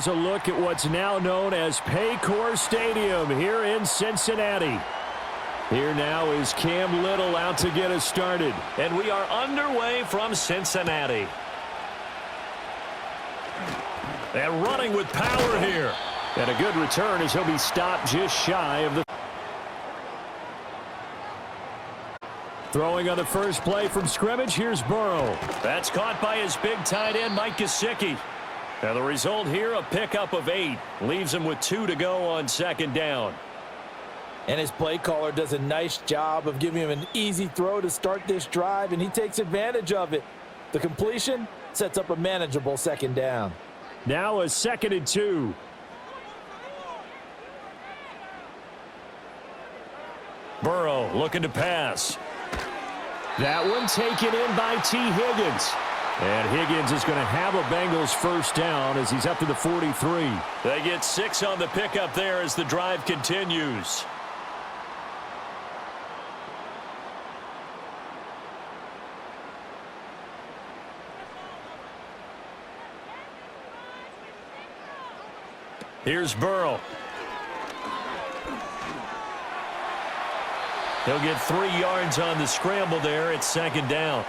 here's a look at what's now known as Paycor Stadium here in Cincinnati. Here now is Cam Little out to get us started. And we are underway from Cincinnati. And running with power here. And a good return as he'll be stopped just shy of the... Throwing on the first play from scrimmage, here's Burrow. That's caught by his big tight end, Mike Gesicki. Now the result here, a pickup of 8. Leaves him with 2 to go on second down. And his play caller does a nice job of giving him an easy throw to start this drive, and he takes advantage of it. The completion sets up a manageable second down. Now a 2nd and 2. Burrow looking to pass. That one taken in by T. Higgins. And Higgins is going to have a Bengals first down as he's up to the 43. They get 6 on the pickup there as the drive continues. Here's Burrow. He'll get 3 yards on the scramble there at second down.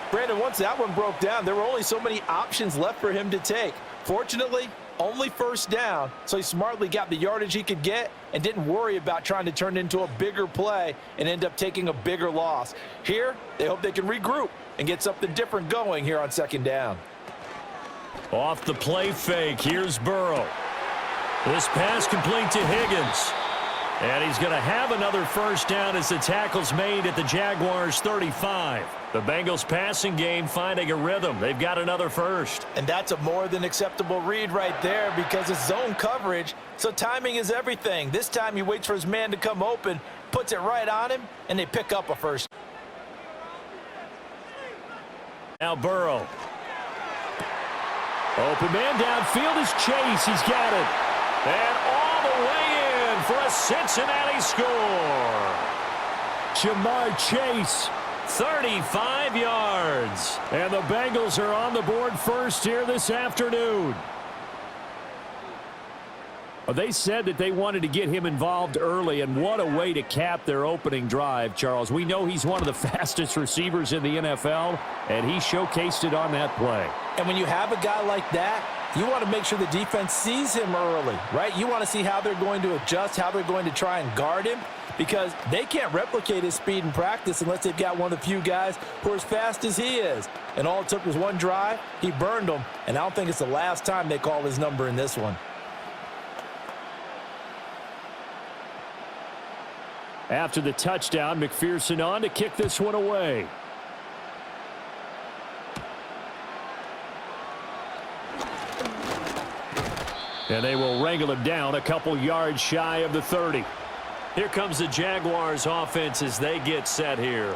Brandon, once that one broke down, there were only so many options left for him to take. Fortunately, only first down, so he smartly got the yardage he could get and didn't worry about trying to turn it into a bigger play and end up taking a bigger loss. Here, they hope they can regroup and get something different going here on second down. Off the play fake, here's Burrow. This pass complete to Higgins. And he's going to have another first down as the tackle's made at the Jaguars' 35. The Bengals passing game finding a rhythm. They've got another first. And that's a more than acceptable read right there because it's zone coverage, so timing is everything. This time he waits for his man to come open, puts it right on him, and they pick up a first. Now Burrow. Open man downfield is Chase. He's got it. And all the way in for a Cincinnati score. Jamar Chase. 35 yards. And the Bengals are on the board first here this afternoon. Well, they said that they wanted to get him involved early, and what a way to cap their opening drive, Charles. We know he's one of the fastest receivers in the NFL, and he showcased it on that play. And when you have a guy like that, you want to make sure the defense sees him early, right? You want to see how they're going to adjust, how they're going to try and guard him, because they can't replicate his speed in practice unless they've got one of the few guys who are as fast as he is. And all it took was one drive. He burned them, and I don't think it's the last time they call his number in this one. After the touchdown, McPherson on to kick this one away. And they will wrangle him down a couple yards shy of the 30. Here comes the Jaguars offense as they get set here.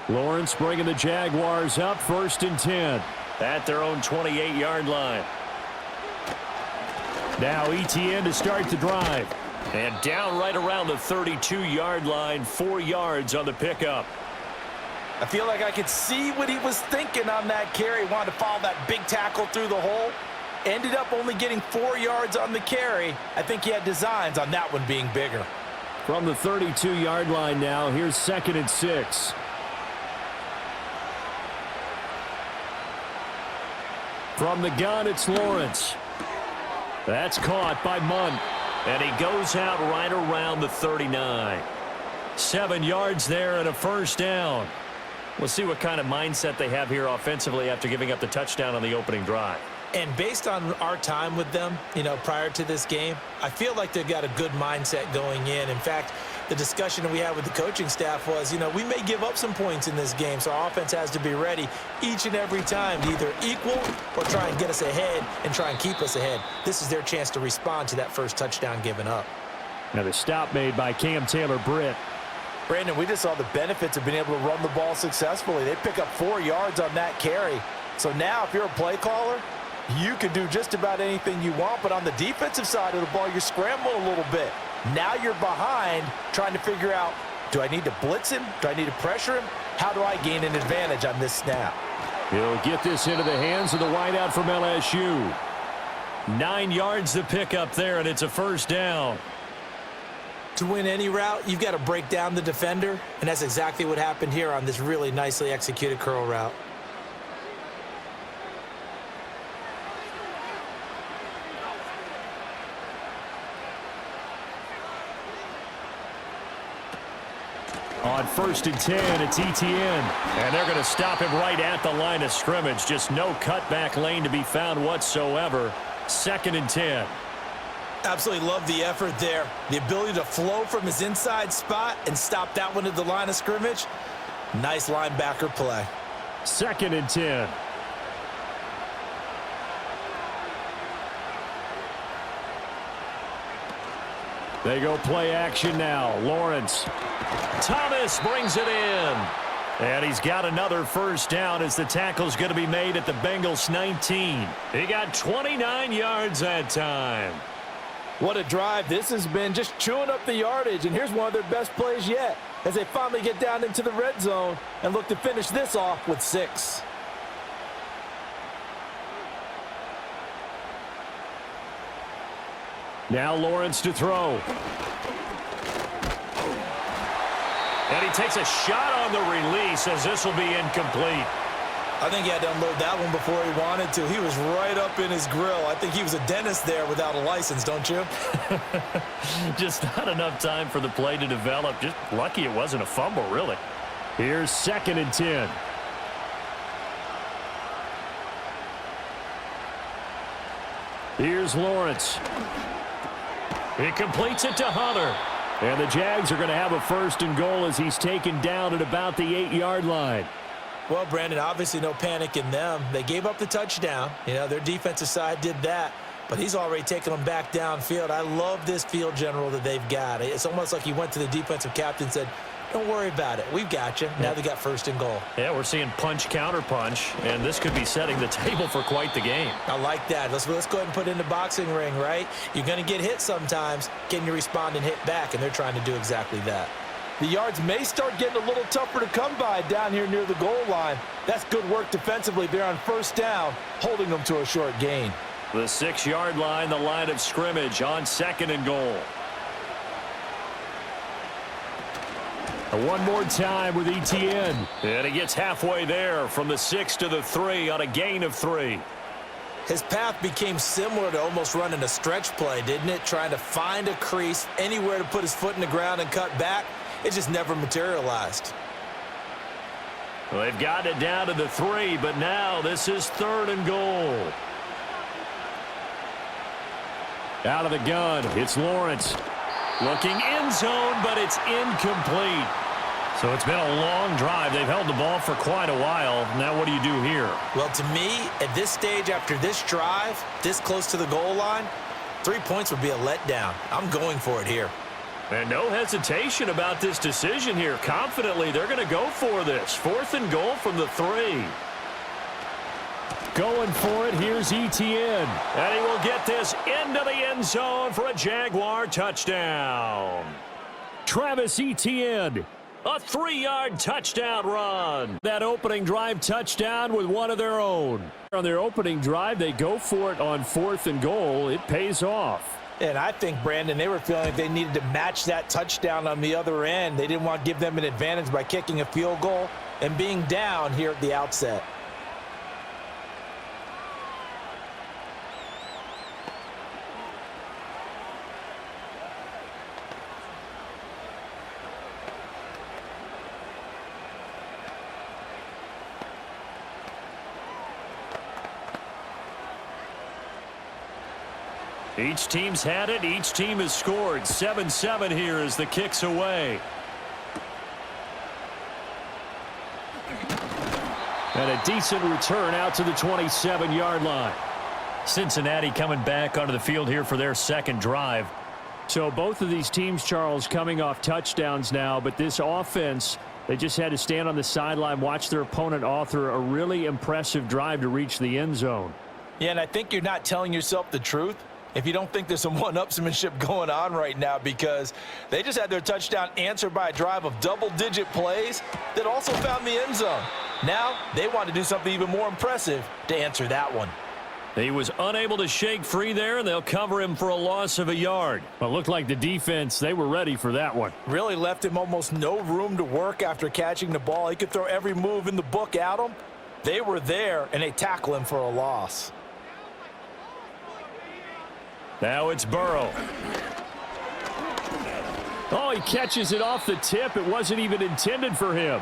Lawrence bringing the Jaguars up 1st and 10. At their own 28-yard line. Now Etienne to start the drive. And down right around the 32-yard line, 4 yards on the pickup. I feel like I could see what he was thinking on that carry. Wanted to follow that big tackle through the hole. Ended up only getting 4 yards on the carry. I think he had designs on that one being bigger. From the 32-yard line now, here's 2nd and 6. From the gun, it's Lawrence. That's caught by Munt. And he goes out right around the 39. 7 yards there and a first down. We'll see what kind of mindset they have here offensively after giving up the touchdown on the opening drive. And based on our time with them, prior to this game, I feel like they've got a good mindset going in. In fact, the discussion that we had with the coaching staff was, we may give up some points in this game, so our offense has to be ready each and every time to either equal or try and get us ahead and try and keep us ahead. This is their chance to respond to that first touchdown given up. Now the stop made by Cam Taylor-Britt. Brandon, we just saw the benefits of being able to run the ball successfully. They pick up 4 yards on that carry. So now if you're a play caller, you can do just about anything you want, but on the defensive side of the ball, you're scrambling a little bit. Now you're behind trying to figure out Do I need to blitz him? Do I need to pressure him? How do I gain an advantage on this snap? He'll get this into the hands of the wideout from LSU. 9 yards to pick up there, and it's a first down. To win any route, you've got to break down the defender, and that's exactly what happened here on this really nicely executed curl route. On 1st and 10, it's Etienne. And they're going to stop him right at the line of scrimmage. Just no cutback lane to be found whatsoever. 2nd and 10. Absolutely love the effort there. The ability to flow from his inside spot and stop that one at the line of scrimmage. Nice linebacker play. 2nd and 10. They go play action now. Lawrence. Thomas brings it in. And he's got another first down as the tackle's going to be made at the Bengals 19. He got 29 yards that time. What a drive this has been, just chewing up the yardage, and here's one of their best plays yet as they finally get down into the red zone and look to finish this off with 6. Now Lawrence to throw. And he takes a shot on the release as this will be incomplete. I think he had to unload that one before he wanted to. He was right up in his grill. I think he was a dentist there without a license, don't you? Just not enough time for the play to develop. Just lucky it wasn't a fumble, really. Here's 2nd and 10. Here's Lawrence. He completes it to Hunter. And the Jags are going to have a 1st and goal as he's taken down at about the 8-yard line. Well, Brandon, obviously no panic in them. They gave up the touchdown. You know, their defensive side did that. But he's already taken them back downfield. I love this field general that they've got. It's almost like he went to the defensive captain and said, don't worry about it. We've got you. Now they got 1st and goal. Yeah, we're seeing punch, counter punch, and this could be setting the table for quite the game. I like that. Let's go ahead and put it in the boxing ring, right? You're going to get hit sometimes. Can you respond and hit back? And they're trying to do exactly that. The yards may start getting a little tougher to come by down here near the goal line. That's good work defensively there on 1st down, holding them to a short gain. The 6-yard line, the line of scrimmage on 2nd and goal. One more time with Etienne. And he gets halfway there from the 6 to the 3 on a gain of 3. His path became similar to almost running a stretch play, didn't it? Trying to find a crease, anywhere to put his foot in the ground and cut back. It just never materialized. Well, they've got it down to the 3, but now this is 3rd and goal. Out of the gun, it's Lawrence. Looking end zone, but it's incomplete. So it's been a long drive. They've held the ball for quite a while. Now what do you do here? Well, to me, at this stage, after this drive, this close to the goal line, 3 points would be a letdown. I'm going for it here. And no hesitation about this decision here. Confidently, they're going to go for this. 4th and goal from the 3. Going for it, here's Etienne. And he will get this into the end zone for a Jaguar touchdown. Travis Etienne. A 3-yard touchdown run. That opening drive touchdown with one of their own. On their opening drive, they go for it on 4th and goal. It pays off. And I think, Brandon, they were feeling like they needed to match that touchdown on the other end. They didn't want to give them an advantage by kicking a field goal and being down here at the outset. Each team's had it. Each team has scored. 7-7 here as the kick's away. And a decent return out to the 27-yard line. Cincinnati coming back onto the field here for their 2nd drive. So both of these teams, Charles, coming off touchdowns now, but this offense, they just had to stand on the sideline, watch their opponent author a really impressive drive to reach the end zone. Yeah, and I think you're not telling yourself the truth if you don't think there's some one-upsmanship going on right now, because they just had their touchdown answered by a drive of double-digit plays that also found the end zone. Now they want to do something even more impressive to answer that one. He was unable to shake free there, and they'll cover him for a loss of a yard. Well, it looked like the defense, they were ready for that one. Really left him almost no room to work after catching the ball. He could throw every move in the book at him. They were there, and they tackle him for a loss. Now it's Burrow. Oh, he catches it off the tip. It wasn't even intended for him.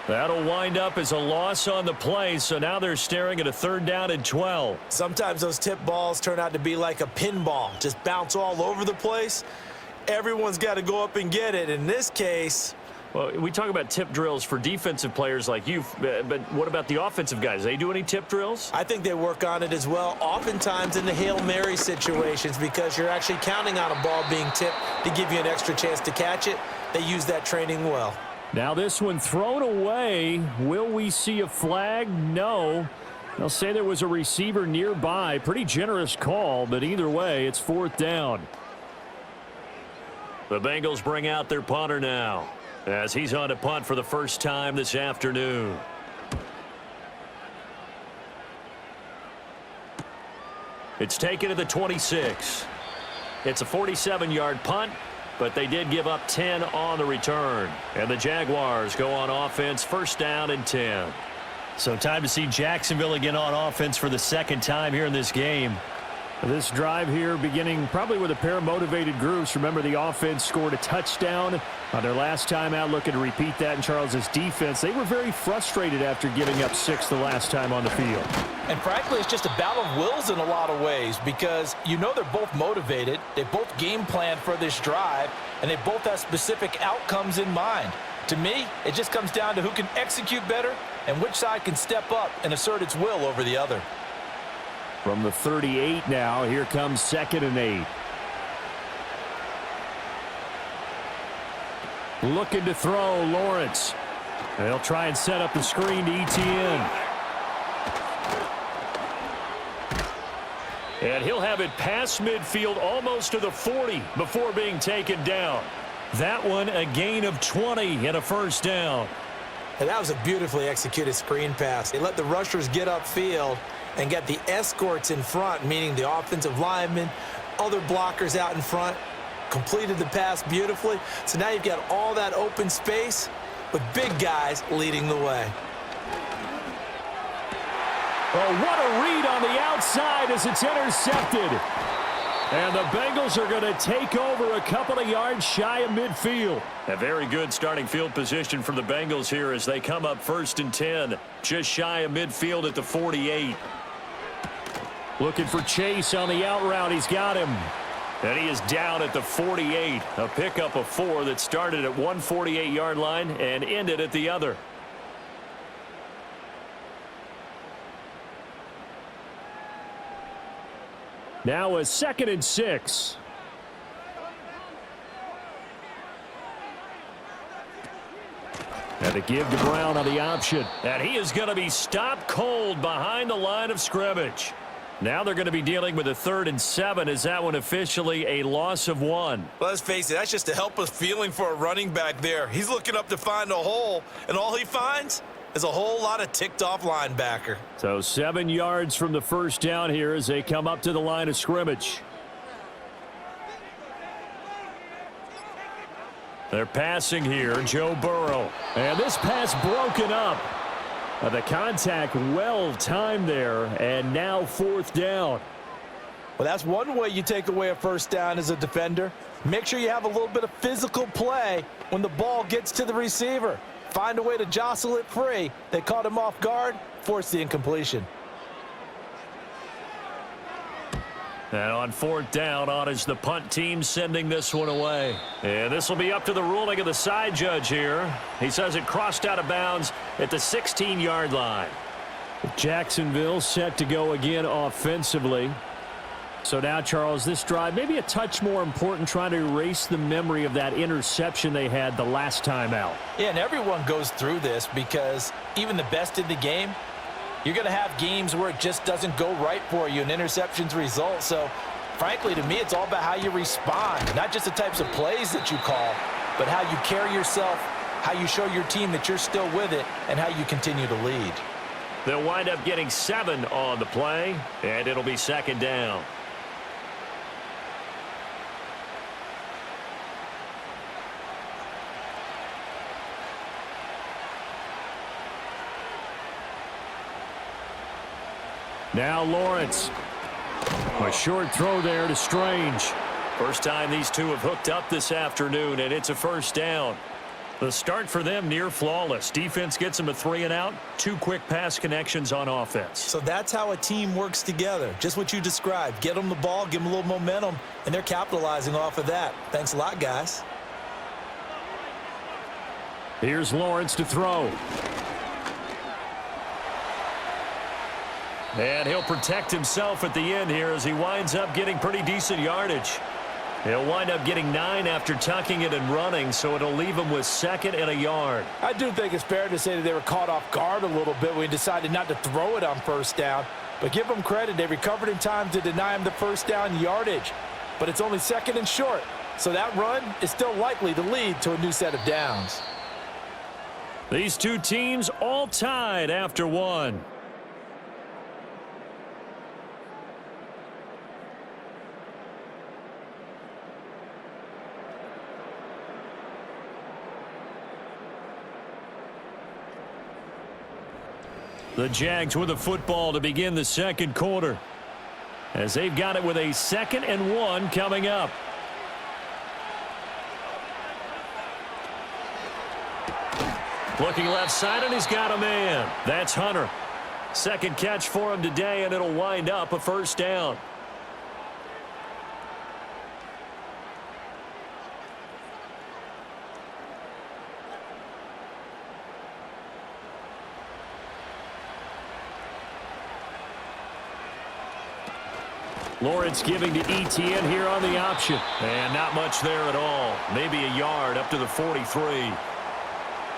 That'll wind up as a loss on the play, so now they're staring at a 3rd down and 12. Sometimes those tip balls turn out to be like a pinball, just bounce all over the place. Everyone's got to go up and get it. In this case, Well, we talk about tip drills for defensive players like you, but what about the offensive guys? They do any tip drills? I think they work on it as well, oftentimes in the Hail Mary situations, because you're actually counting on a ball being tipped to give you an extra chance to catch it. They use that training well. Now this one thrown away. Will we see a flag? No. They'll say there was a receiver nearby. Pretty generous call, but either way, it's 4th down. The Bengals bring out their punter now, as he's on to punt for the first time this afternoon. It's taken to the 26. It's a 47-yard punt, but they did give up 10 on the return. And the Jaguars go on offense, 1st down and 10. So time to see Jacksonville again on offense for the 2nd time here in this game. This drive here beginning probably with a pair of motivated groups. Remember, the offense scored a touchdown on their last time out, looking to repeat that in Charles's defense. They were very frustrated after giving up 6 the last time on the field. And frankly, it's just a battle of wills in a lot of ways, because you know they're both motivated. They both game planned for this drive, and they both have specific outcomes in mind. To me, it just comes down to who can execute better and which side can step up and assert its will over the other. From the 38 now, here comes 2nd and 8. Looking to throw, Lawrence. They'll try and set up the screen to ETN. And he'll have it past midfield almost to the 40 before being taken down. That one a gain of 20 and a 1st down. And that was a beautifully executed screen pass. They let the rushers get upfield and get the escorts in front, meaning the offensive linemen, other blockers out in front, completed the pass beautifully. So now you've got all that open space with big guys leading the way. Oh, what a read on the outside as it's intercepted. And the Bengals are going to take over a couple of yards shy of midfield. A very good starting field position for the Bengals here as they come up 1st and 10, just shy of midfield at the 48. Looking for Chase on the out route. He's got him. And he is down at the 48. A pickup of 4 that started at one 48-yard line and ended at the other. Now a 2nd and 6. And a give to Brown on the option. And he is going to be stopped cold behind the line of scrimmage. Now they're going to be dealing with a 3rd and 7. Is that one officially a loss of 1? Let's face it, that's just a helpless feeling for a running back there. He's looking up to find a hole, and all he finds is a whole lot of ticked-off linebacker. So 7 yards from the 1st down here as they come up to the line of scrimmage. They're passing here, Joe Burrow. And this pass broken up. The contact well timed there, and now 4th down. Well, that's one way you take away a 1st down as a defender. Make sure you have a little bit of physical play when the ball gets to the receiver. Find a way to jostle it free. They caught him off guard, forced the incompletion. And on 4th down, on is the punt team sending this one away. And this will be up to the ruling of the side judge here. He says it crossed out of bounds at the 16-yard line. Jacksonville set to go again offensively. So now, Charles, this drive maybe a touch more important, trying to erase the memory of that interception they had the last time out. Yeah, and everyone goes through this because even the best in the game, you're going to have games where it just doesn't go right for you and interceptions result. So frankly, to me, it's all about how you respond, not just the types of plays that you call, but how you carry yourself, how you show your team that you're still with it, and how you continue to lead. They'll wind up getting 7 on the play, and it'll be second down. Now Lawrence. A short throw there to Strange. First time these two have hooked up this afternoon, and it's a first down. The start for them near flawless. Defense gets them a 3-and-out. 2 quick pass connections on offense. So that's how a team works together. Just what you described. Get them the ball, give them a little momentum, and they're capitalizing off of that. Thanks a lot, guys. Here's Lawrence to throw. And he'll protect himself at the end here as he winds up getting pretty decent yardage. He'll wind up getting 9 after tucking it and running, so it'll leave him with 2nd and a yard. I do think it's fair to say that they were caught off guard a little bit when he decided not to throw it on first down. But give them credit. They recovered in time to deny him the first down yardage. But it's only 2nd and short. So that run is still likely to lead to a new set of downs. These two teams all tied after 1. The Jags with the football to begin the second quarter, as they've got it with a 2nd and 1 coming up. Looking left side, and he's got a man. That's Hunter. Second catch for him today, and it'll wind up a first down. Lawrence giving to ETN here on the option. And not much there at all. Maybe a yard up to the 43.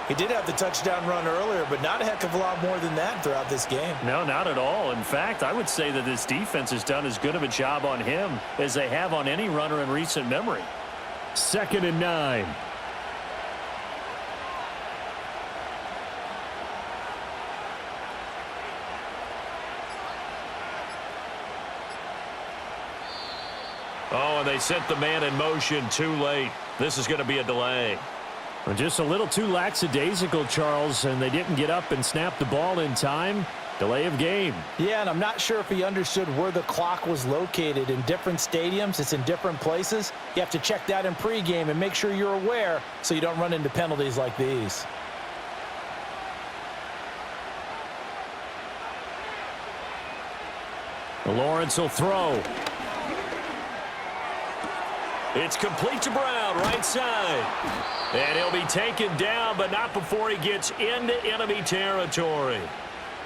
He did have the touchdown run earlier, but not a heck of a lot more than that throughout this game. No, not at all. In fact, I would say that this defense has done as good of a job on him as they have on any runner in recent memory. 2nd and 9. Oh, and they sent the man in motion too late. This is going to be a delay. Well, just a little too lackadaisical, Charles, and they didn't get up and snap the ball in time. Delay of game. Yeah, and I'm not sure if he understood where the clock was located. In different stadiums, it's in different places. You have to check that in pregame and make sure you're aware so you don't run into penalties like these. Lawrence will throw. It's complete to Brown, right side. And he'll be taken down, but not before he gets into enemy territory.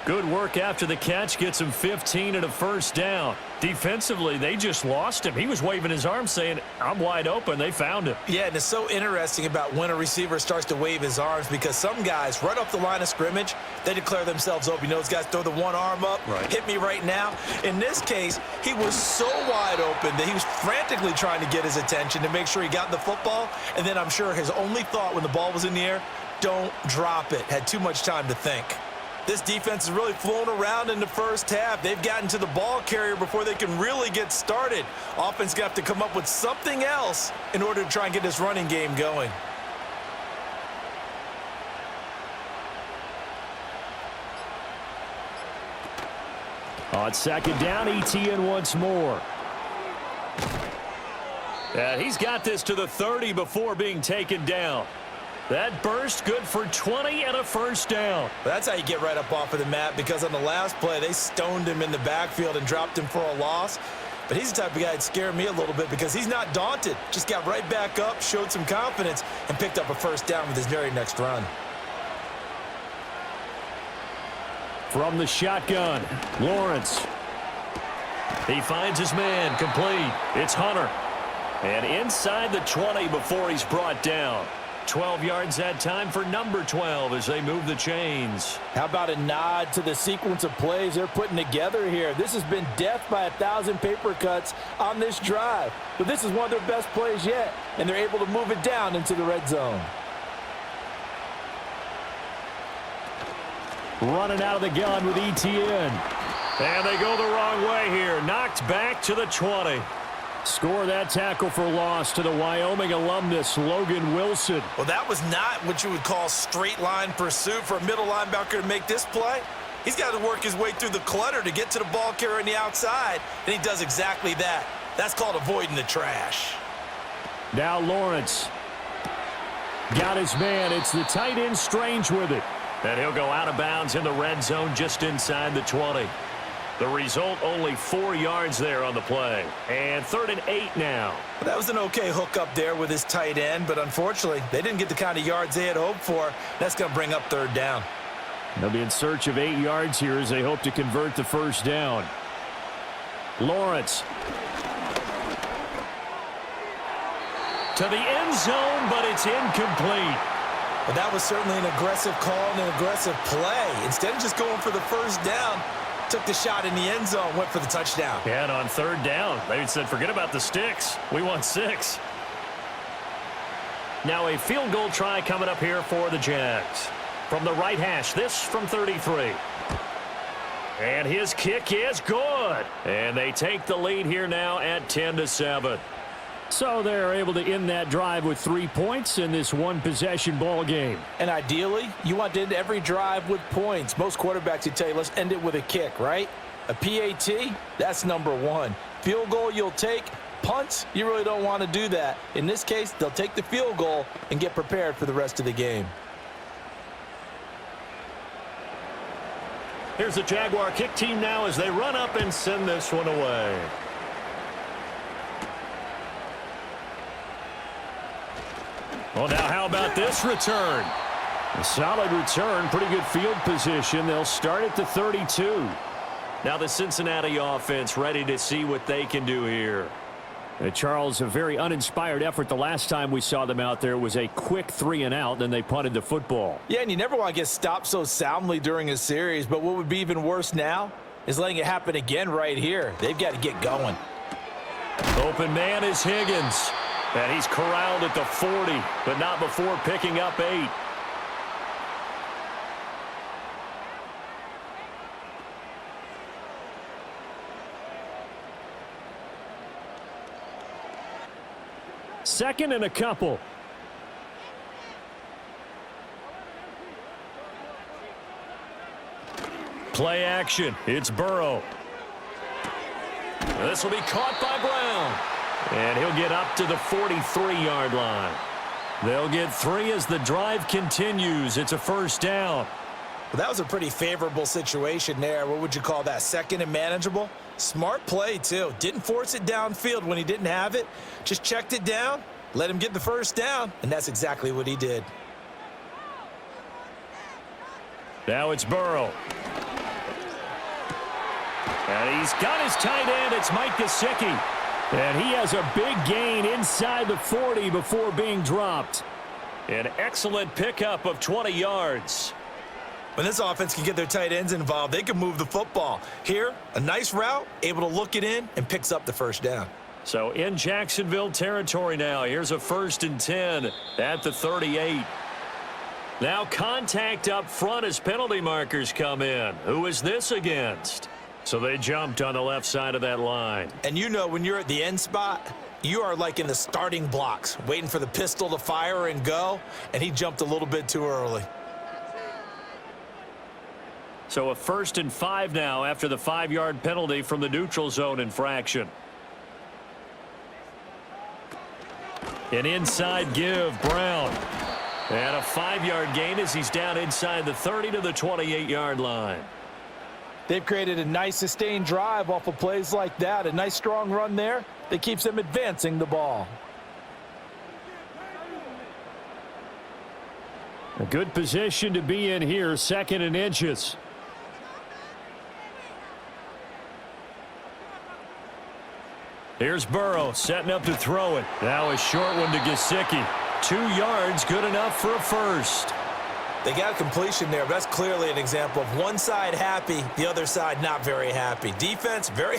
Good work after the catch. Gets him 15 and a first down. Defensively, they just lost him. He was waving his arms saying, I'm wide open. They found him. Yeah, and it's so interesting about when a receiver starts to wave his arms, because some guys, right off the line of scrimmage, they declare themselves open. You know, those guys throw the one arm up, right. Hit me right now. In this case, he was so wide open that he was frantically trying to get his attention to make sure he got the football. And then I'm sure his only thought when the ball was in the air, don't drop it. Had too much time to think. This defense is really flown around in the first half. They've gotten to the ball carrier before they can really get started. Offense got to come up with something else in order to try and get this running game going. On 2nd down, ETN once more. And he's got this to the 30 before being taken down. That burst good for 20 and a first down. That's how you get right up off of the mat, because on the last play, they stoned him in the backfield and dropped him for a loss. But he's the type of guy that scared me a little bit because he's not daunted. Just got right back up, showed some confidence, and picked up a first down with his very next run. From the shotgun, Lawrence. He finds his man, complete. It's Hunter. And inside the 20 before he's brought down. 12 yards that time for number 12 as they move the chains. How about a nod to the sequence of plays they're putting together here? This has been death by 1,000 paper cuts on this drive. But this is one of their best plays yet, and they're able to move it down into the red zone. Running out of the gun with ETN. And they go the wrong way here. Knocked back to the 20. Score that tackle for loss to the Wyoming alumnus, Logan Wilson. Well, that was not what you would call straight line pursuit for a middle linebacker to make this play. He's got to work his way through the clutter to get to the ball carrier on the outside, and he does exactly that. That's called avoiding the trash. Now Lawrence. Got his man. It's the tight end Strange with it. And he'll go out of bounds in the red zone just inside the 20. The result, only 4 yards there on the play. And 3rd and 8 now. Well, that was an okay hook up there with his tight end, but unfortunately, they didn't get the kind of yards they had hoped for. That's going to bring up 3rd down. They'll be in search of 8 yards here as they hope to convert the first down. Lawrence. To the end zone, but it's incomplete. But that was certainly an aggressive call and an aggressive play. Instead of just going for the first down, took the shot in the end zone, went for the touchdown. Yeah, and on 3rd down, they said, forget about the sticks. We want 6. Now a field goal try coming up here for the Jags. From the right hash, this from 33. And his kick is good. And they take the lead here now at 10-7. So they're able to end that drive with 3 points in this one-possession ball game. And ideally, you want to end every drive with points. Most quarterbacks would tell you, let's end it with a kick, right? A PAT, that's number 1. Field goal you'll take. Punts, you really don't want to do that. In this case, they'll take the field goal and get prepared for the rest of the game. Here's the Jaguar kick team now as they run up and send this one away. Well, now how about this return? A solid return, pretty good field position. They'll start at the 32. Now the Cincinnati offense ready to see what they can do here. Charles, a very uninspired effort the last time we saw them out there. It was a quick 3-and-out, then they punted the football. Yeah, and you never want to get stopped so soundly during a series, but what would be even worse now is letting it happen again right here. They've got to get going. Open man is Higgins. And he's corralled at the 40, but not before picking up 8. Second and a couple. Play action. It's Burrow. This will be caught by Brown. And he'll get up to the 43-yard line. They'll get 3 as the drive continues. It's a first down. Well, that was a pretty favorable situation there. What would you call that? 2nd and manageable? Smart play, too. Didn't force it downfield when he didn't have it. Just checked it down, let him get the first down, and that's exactly what he did. Now it's Burrow. And he's got his tight end. It's Mike Gesicki. And he has a big gain inside the 40 before being dropped. An excellent pickup of 20 yards. When this offense can get their tight ends involved, they can move the football. Here, a nice route, able to look it in, and picks up the first down. So in Jacksonville territory now. Here's a 1st and 10 at the 38. Now contact up front as penalty markers come in. Who is this against? So they jumped on the left side of that line. And you know when you're at the end spot, you are like in the starting blocks, waiting for the pistol to fire and go, and he jumped a little bit too early. So a 1st and 5 now after the 5-yard penalty from the neutral zone infraction. An inside give, Brown. And a 5-yard gain as he's down inside the 30 to the 28-yard line. They've created a nice sustained drive off of plays like that. A nice strong run there that keeps them advancing the ball. A good position to be in here, 2nd and inches. Here's Burrow setting up to throw it. Now a short one to Gesicki. 2 yards, good enough for a first. They got a completion there. That's clearly an example of one side happy, the other side not very happy. Defense, very,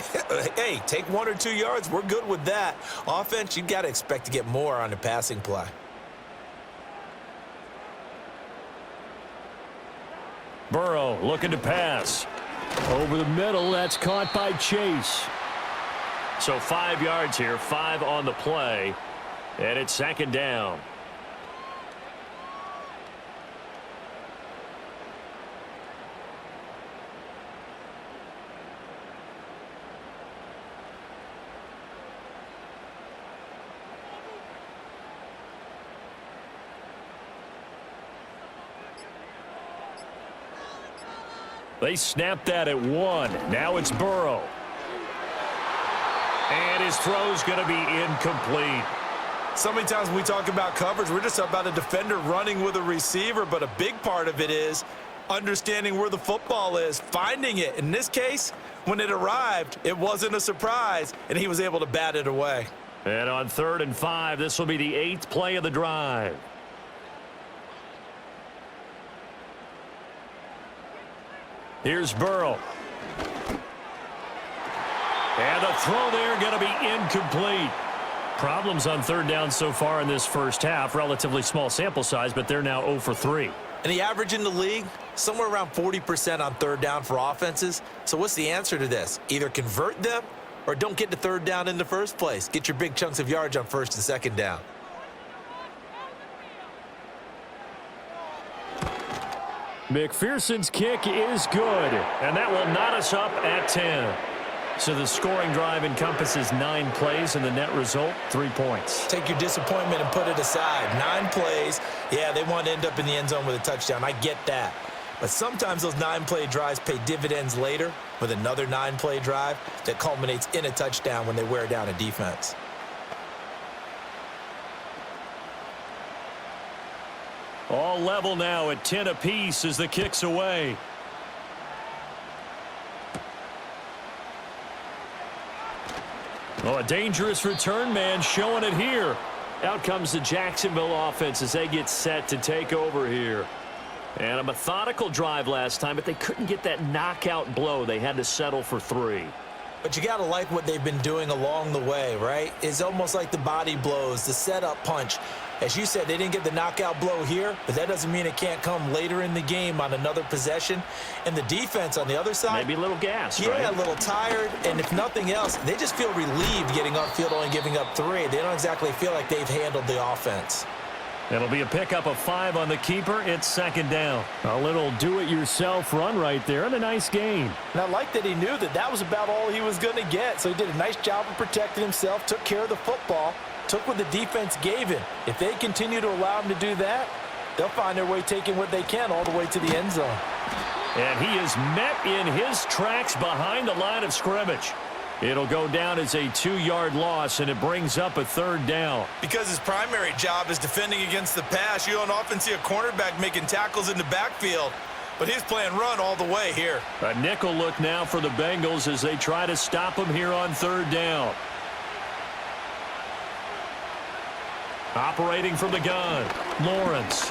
hey, take 1 or 2 yards. We're good with that. Offense, you got to expect to get more on the passing play. Burrow looking to pass. Over the middle, that's caught by Chase. So 5 yards here, 5 on the play, and it's second down. They snapped that at 1. Now it's Burrow. And his throw's going to be incomplete. So many times when we talk about coverage, we're just about a defender running with a receiver, but a big part of it is understanding where the football is, finding it. In this case, when it arrived, it wasn't a surprise, and he was able to bat it away. And on 3rd and 5, this will be the 8th play of the drive. Here's Burrow. And the throw there going to be incomplete. Problems on 3rd down so far in this first half. Relatively small sample size, but they're now 0 for 3. And the average in the league, somewhere around 40% on 3rd down for offenses. So what's the answer to this? Either convert them or don't get to 3rd down in the first place. Get your big chunks of yards on 1st and 2nd down. McPherson's kick is good, and that will knot us up at 10. So the scoring drive encompasses 9 plays, and the net result, 3 points. Take your disappointment and put it aside. 9 plays, yeah, they want to end up in the end zone with a touchdown. I get that. But sometimes those 9-play drives pay dividends later with another 9-play drive that culminates in a touchdown when they wear down a defense. All level now at 10 apiece as the kick's away. Oh, a dangerous return man showing it here. Out comes the Jacksonville offense as they get set to take over here. And a methodical drive last time, but they couldn't get that knockout blow. They had to settle for 3. But you got to like what they've been doing along the way, right? It's almost like the body blows, the setup punch. As you said, they didn't get the knockout blow here, but that doesn't mean it can't come later in the game on another possession. And the defense on the other side, maybe a little gas, yeah, right? A little tired. And if nothing else, they just feel relieved getting upfield, only giving up 3. They don't exactly feel like they've handled the offense. It'll be a pickup of 5 on the keeper. It's second down. A little do-it-yourself run right there and a nice gain. And I like that he knew that that was about all he was going to get. So he did a nice job of protecting himself, took care of the football, took what the defense gave him. If they continue to allow him to do that, they'll find their way taking what they can all the way to the end zone. And he is met in his tracks behind the line of scrimmage. It'll go down as a 2-yard loss, and it brings up a 3rd down. Because his primary job is defending against the pass, you don't often see a cornerback making tackles in the backfield. But he's playing run all the way here. A nickel look now for the Bengals as they try to stop him here on 3rd down. Operating from the gun, Lawrence.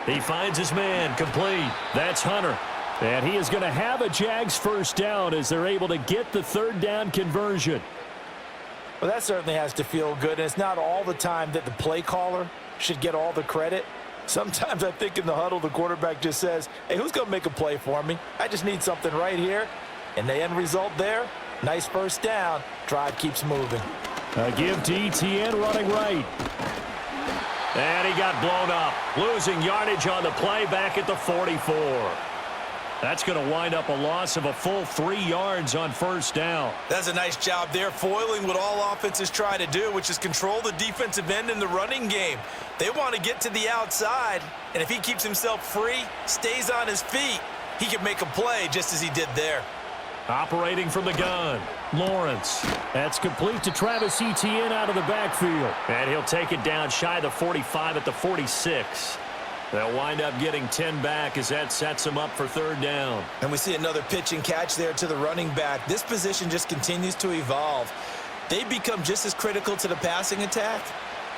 He finds his man, complete. That's Hunter. And he is going to have a Jags first down as they're able to get the 3rd down conversion. Well, that certainly has to feel good. And it's not all the time that the play caller should get all the credit. Sometimes I think in the huddle, the quarterback just says, hey, who's going to make a play for me? I just need something right here. And the end result there, nice first down. Drive keeps moving. A give to ETN running right. And he got blown up. Losing yardage on the play back at the 44. That's going to wind up a loss of a full 3 yards on first down. That's a nice job there, foiling what all offenses try to do, which is control the defensive end in the running game. They want to get to the outside, and if he keeps himself free, stays on his feet, he can make a play just as he did there. Operating from the gun, Lawrence. That's complete to Travis Etienne out of the backfield. And he'll take it down shy of the 45 at the 46. They'll wind up getting 10 back as that sets them up for 3rd down. And we see another pitch and catch there to the running back. This position just continues to evolve. They become just as critical to the passing attack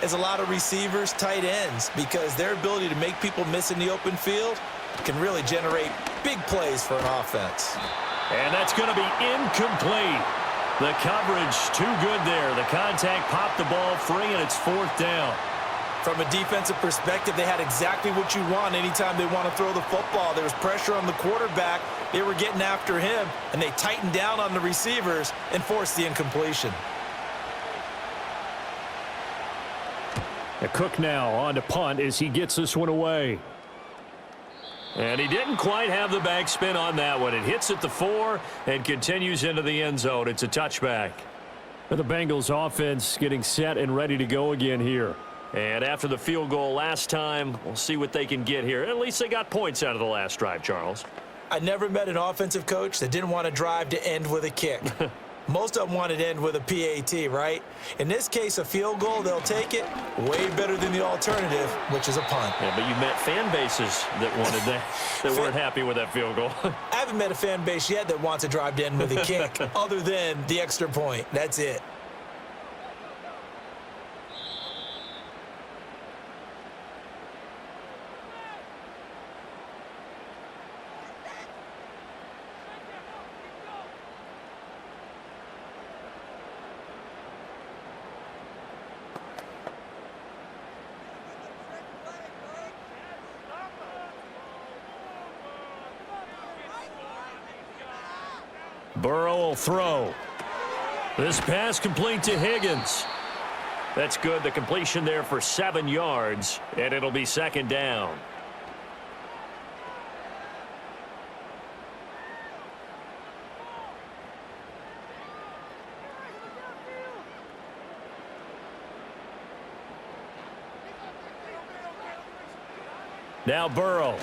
is a lot of receivers, tight ends, because their ability to make people miss in the open field can really generate big plays for an offense. And that's going to be incomplete. The coverage too good there. The contact popped the ball free, and it's 4th down. From a defensive perspective, they had exactly what you want anytime they want to throw the football. There was pressure on the quarterback. They were getting after him, and they tightened down on the receivers and forced the incompletion. A Cook now on to punt as he gets this one away. And he didn't quite have the backspin on that one. It hits at the 4 and continues into the end zone. It's a touchback. And the Bengals offense getting set and ready to go again here. And after the field goal last time, we'll see what they can get here. At least they got points out of the last drive, Charles. I never met an offensive coach that didn't want to drive to end with a kick. Most of them wanted to end with a PAT, right? In this case, a field goal, they'll take it way better than the alternative, which is a punt. Yeah, but you met fan bases that wanted that, that weren't happy with that field goal. I haven't met a fan base yet that wants to drive to end with a kick other than the extra point. That's it. Burrow will throw. This pass complete to Higgins. That's good. The completion there for 7 yards, and it'll be 2nd down. Now Burrow.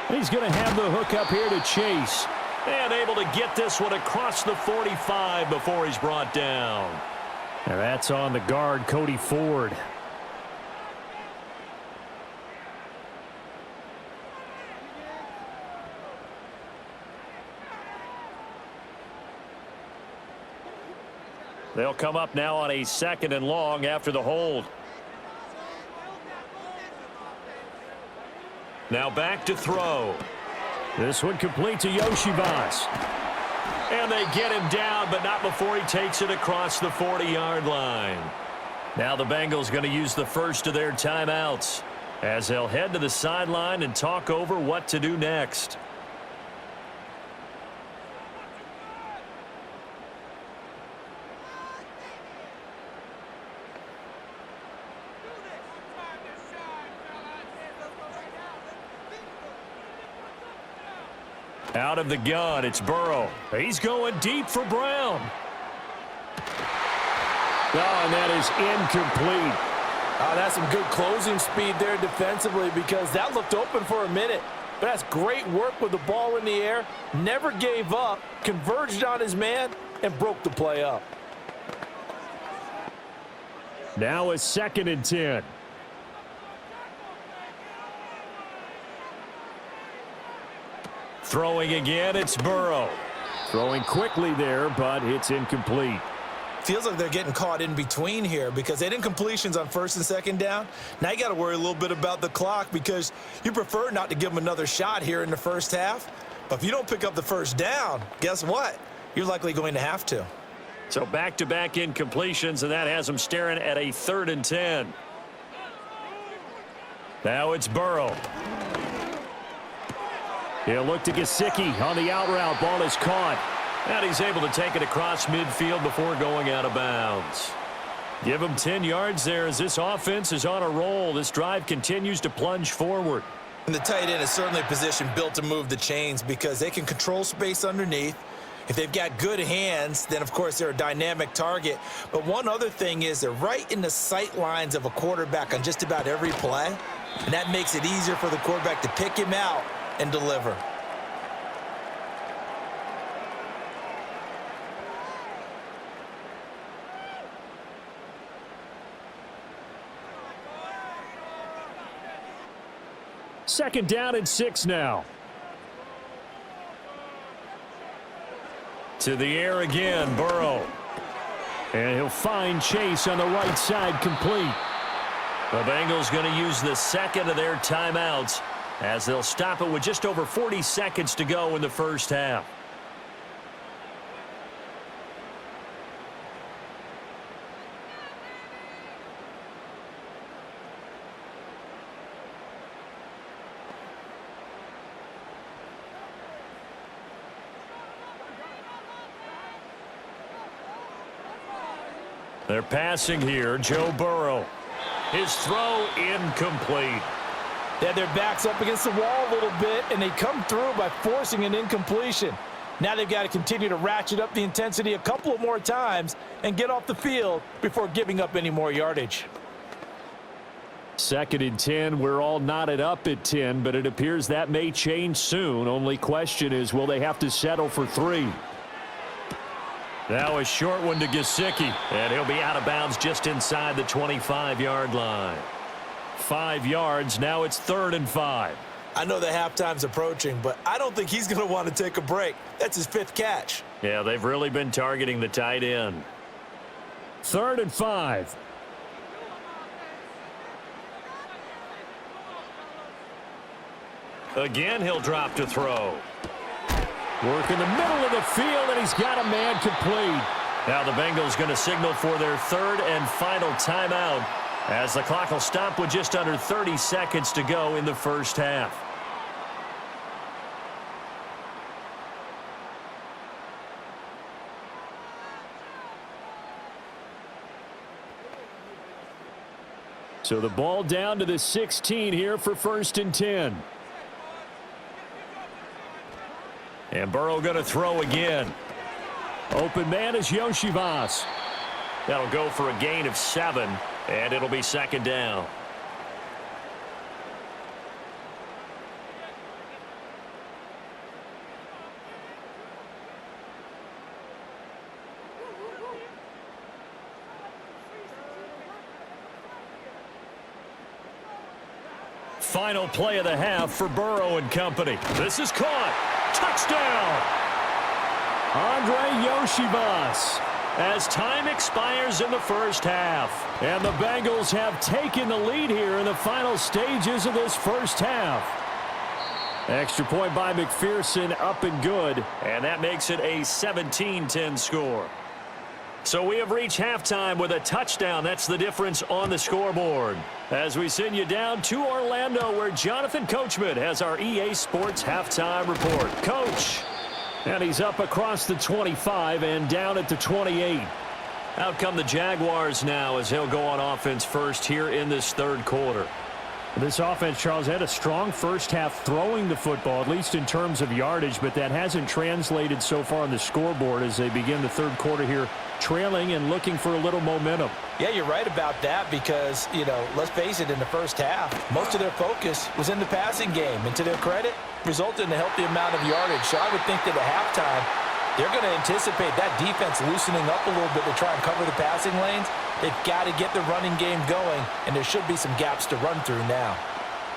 He's going to have the hook up here to Chase. And able to get this one across the 45 before he's brought down. And that's on the guard, Cody Ford. They'll come up now on a 2nd and long after the hold. Now back to throw. This one complete to Yoshibas. And they get him down, but not before he takes it across the 40-yard line. Now the Bengals going to use the first of their timeouts as they'll head to the sideline and talk over what to do next. Out of the gun, it's Burrow. He's going deep for Brown. Oh, and that is incomplete. Oh, that's some good closing speed there defensively because that looked open for a minute. But that's great work with the ball in the air. Never gave up, converged on his man, and broke the play up. Now a 2nd and 10. Throwing again, it's Burrow. Throwing quickly there, but it's incomplete. Feels like they're getting caught in between here because they had incompletions on 1st and 2nd down. Now you got to worry a little bit about the clock because you prefer not to give them another shot here in the first half. But if you don't pick up the 1st down, guess what? You're likely going to have to. So back-to-back incompletions, and that has them staring at a 3rd and 10. Now it's Burrow. He'll look to Gesicki on the out route. Ball is caught. And he's able to take it across midfield before going out of bounds. Give him 10 yards there as this offense is on a roll. This drive continues to plunge forward. And the tight end is certainly a position built to move the chains because they can control space underneath. If they've got good hands, then, of course, they're a dynamic target. But one other thing is they're right in the sight lines of a quarterback on just about every play. And that makes it easier for the quarterback to pick him out and deliver. Second down and 6 now. To the air again, Burrow. And he'll find Chase on the right side, complete. The Bengals going to use the second of their timeouts as they'll stop it with just over 40 seconds to go in the first half. They're passing here. Joe Burrow. His throw incomplete. Yeah, their back's up against the wall a little bit, and they come through by forcing an incompletion. Now they've got to continue to ratchet up the intensity a couple of more times and get off the field before giving up any more yardage. 2nd and 10. We're all knotted up at 10, but it appears that may change soon. Only question is, will they have to settle for 3? Now a short one to Gesicki, and he'll be out of bounds just inside the 25-yard line. 5 yards. Now it's 3rd and 5. I know the halftime's approaching, but I don't think he's going to want to take a break. That's his 5th catch. Yeah, they've really been targeting the tight end. 3rd and 5. Again, he'll drop to throw. Work in the middle of the field, and he's got a man complete. Now the Bengals going to signal for their 3rd and final timeout as the clock will stop with just under 30 seconds to go in the first half. So the ball down to the 16 here for 1st and 10. And Burrow going to throw again. Open man is Yoshivas. That'll go for a gain of 7, and it'll be 2nd down. Final play of the half for Burrow and company. This is caught. Touchdown! Andre Yoshivas. As time expires in the first half. And the Bengals have taken the lead here in the final stages of this first half. Extra point by McPherson, up and good. And that makes it a 17-10 score. So we have reached halftime with a touchdown. That's the difference on the scoreboard. As we send you down to Orlando, where Jonathan Coachman has our EA Sports halftime report. Coach. And he's up across the 25 and down at the 28. Out come the Jaguars now as he'll go on offense first here in this 3rd quarter. This offense, Charles, had a strong first half throwing the football, at least in terms of yardage, but that hasn't translated so far on the scoreboard as they begin the 3rd quarter here, trailing and looking for a little momentum. Yeah, you're right about that because, let's face it, in the first half, most of their focus was in the passing game. And to their credit, resulted in a healthy amount of yardage. So I would think that at halftime, they're going to anticipate that defense loosening up a little bit to try and cover the passing lanes. They've got to get the running game going, and there should be some gaps to run through now.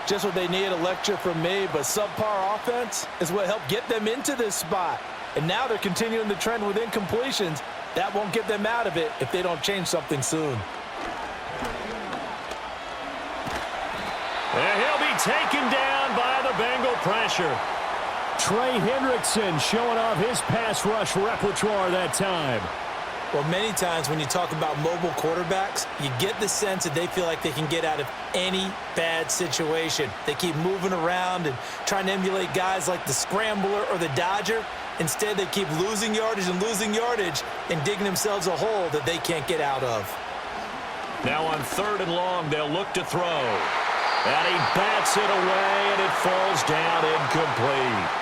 Just what they need, a lecture from me, but subpar offense is what helped get them into this spot. And now they're continuing the trend with incompletions. That won't get them out of it if they don't change something soon. And he'll be taken down by the Bengal pressure. Trey Hendrickson showing off his pass rush repertoire that time. Well, many times when you talk about mobile quarterbacks, you get the sense that they feel like they can get out of any bad situation. They keep moving around and trying to emulate guys like the Scrambler or the Dodger. Instead, they keep losing yardage and digging themselves a hole that they can't get out of. Now on 3rd and long, they'll look to throw. And he bats it away, and it falls down incomplete.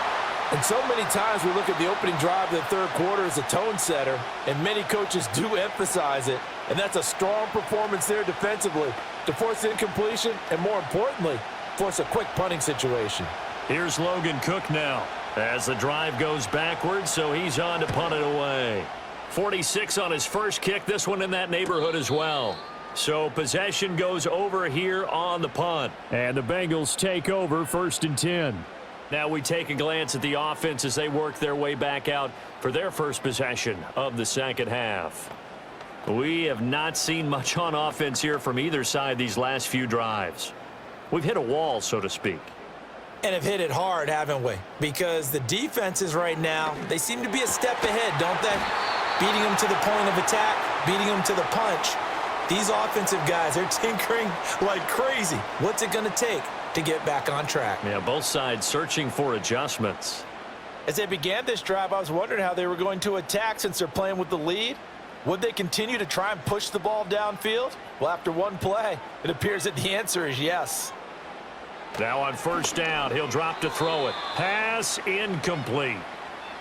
And so many times we look at the opening drive of the 3rd quarter as a tone setter, and many coaches do emphasize it. And that's a strong performance there defensively to force incompletion and, more importantly, force a quick punting situation. Here's Logan Cook now as the drive goes backwards, so he's on to punt it away. 46 on his first kick, this one in that neighborhood as well. So possession goes over here on the punt. And the Bengals take over 1st and 10. Now we take a glance at the offense as they work their way back out for their first possession of the second half. We have not seen much on offense here from either side these last few drives. We've hit a wall, so to speak. And have hit it hard, haven't we? Because the defenses right now, they seem to be a step ahead, don't they? Beating them to the point of attack, beating them to the punch. These offensive guys, they're tinkering like crazy. What's it going to take to get back on track? Yeah, both sides searching for adjustments. As they began this drive, I was wondering how they were going to attack since they're playing with the lead. Would they continue to try and push the ball downfield? Well, after one play, it appears that the answer is yes. Now on first down, he'll drop to throw it. Pass incomplete.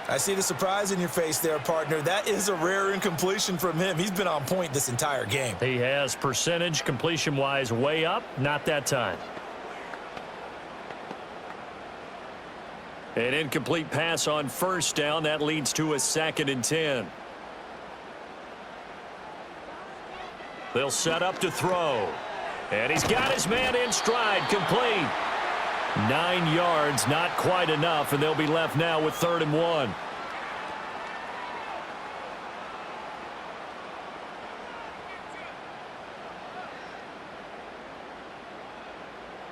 I see the surprise in your face there, partner. That is a rare incompletion from him. He's been on point this entire game. He has percentage completion-wise way up, not that time. An incomplete pass on first down. That leads to a 2nd and 10. They'll set up to throw. And he's got his man in stride, complete. 9 yards, not quite enough, and they'll be left now with 3rd and 1.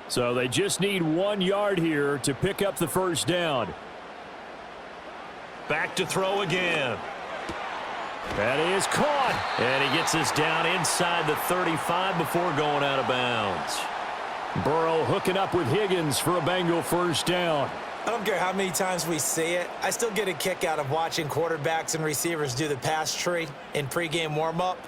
So they just need 1 yard here to pick up the first down. Back to throw again. That is caught. And he gets this down inside the 35 before going out of bounds. Burrow hooking up with Higgins for a Bengal first down. I don't care how many times we see it. I still get a kick out of watching quarterbacks and receivers do the pass tree in pregame warm-up.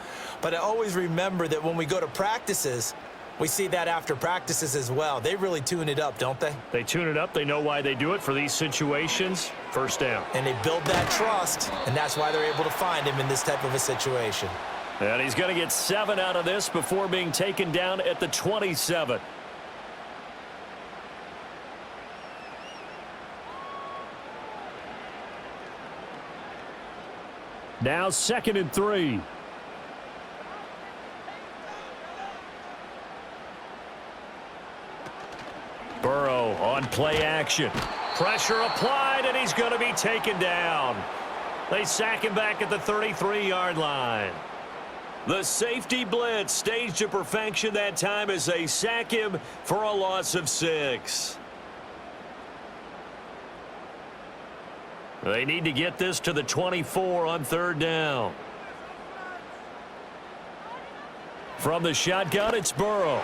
But I always remember that when we go to practices, we see that after practices as well. They really tune it up, don't they? They tune it up. They know why they do it for these situations. First down. And they build that trust, and that's why they're able to find him in this type of a situation. And he's going to get 7 out of this before being taken down at the 27. Now 2nd and 3. Burrow on play action. Pressure applied, and he's going to be taken down. They sack him back at the 33-yard line. The safety blitz staged to perfection that time as they sack him for a loss of 6. They need to get this to the 24 on 3rd down. From the shotgun, it's Burrow.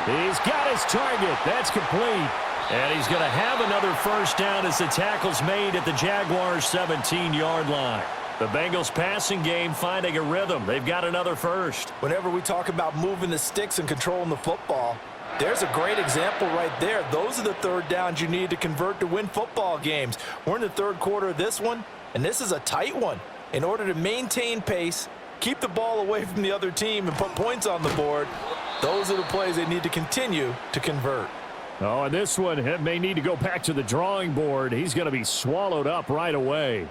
He's got his target. That's complete. And he's going to have another first down as the tackle's made at the Jaguars' 17-yard line. The Bengals passing game finding a rhythm. They've got another first. Whenever we talk about moving the sticks and controlling the football, there's a great example right there. Those are the 3rd downs you need to convert to win football games. We're in the 3rd quarter of this one, and this is a tight one. In order to maintain pace, keep the ball away from the other team, and put points on the board, those are the plays they need to continue to convert. Oh, and this one may need to go back to the drawing board. He's going to be swallowed up right away.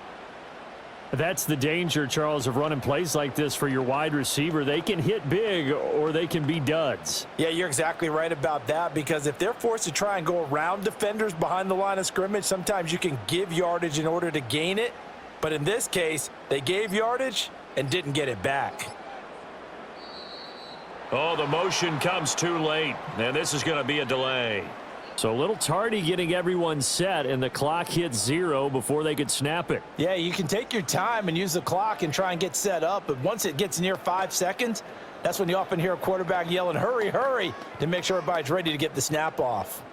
That's the danger, Charles, of running plays like this for your wide receiver. They can hit big or they can be duds. Yeah, you're exactly right about that, because if they're forced to try and go around defenders behind the line of scrimmage, sometimes you can give yardage in order to gain it. But in this case, they gave yardage and didn't get it back. Oh, the motion comes too late, and this is going to be a delay. So a little tardy getting everyone set, and the clock hits 0 before they could snap it. Yeah, you can take your time and use the clock and try and get set up, but once it gets near 5 seconds, that's when you often hear a quarterback yelling, hurry, hurry, to make sure everybody's ready to get the snap off.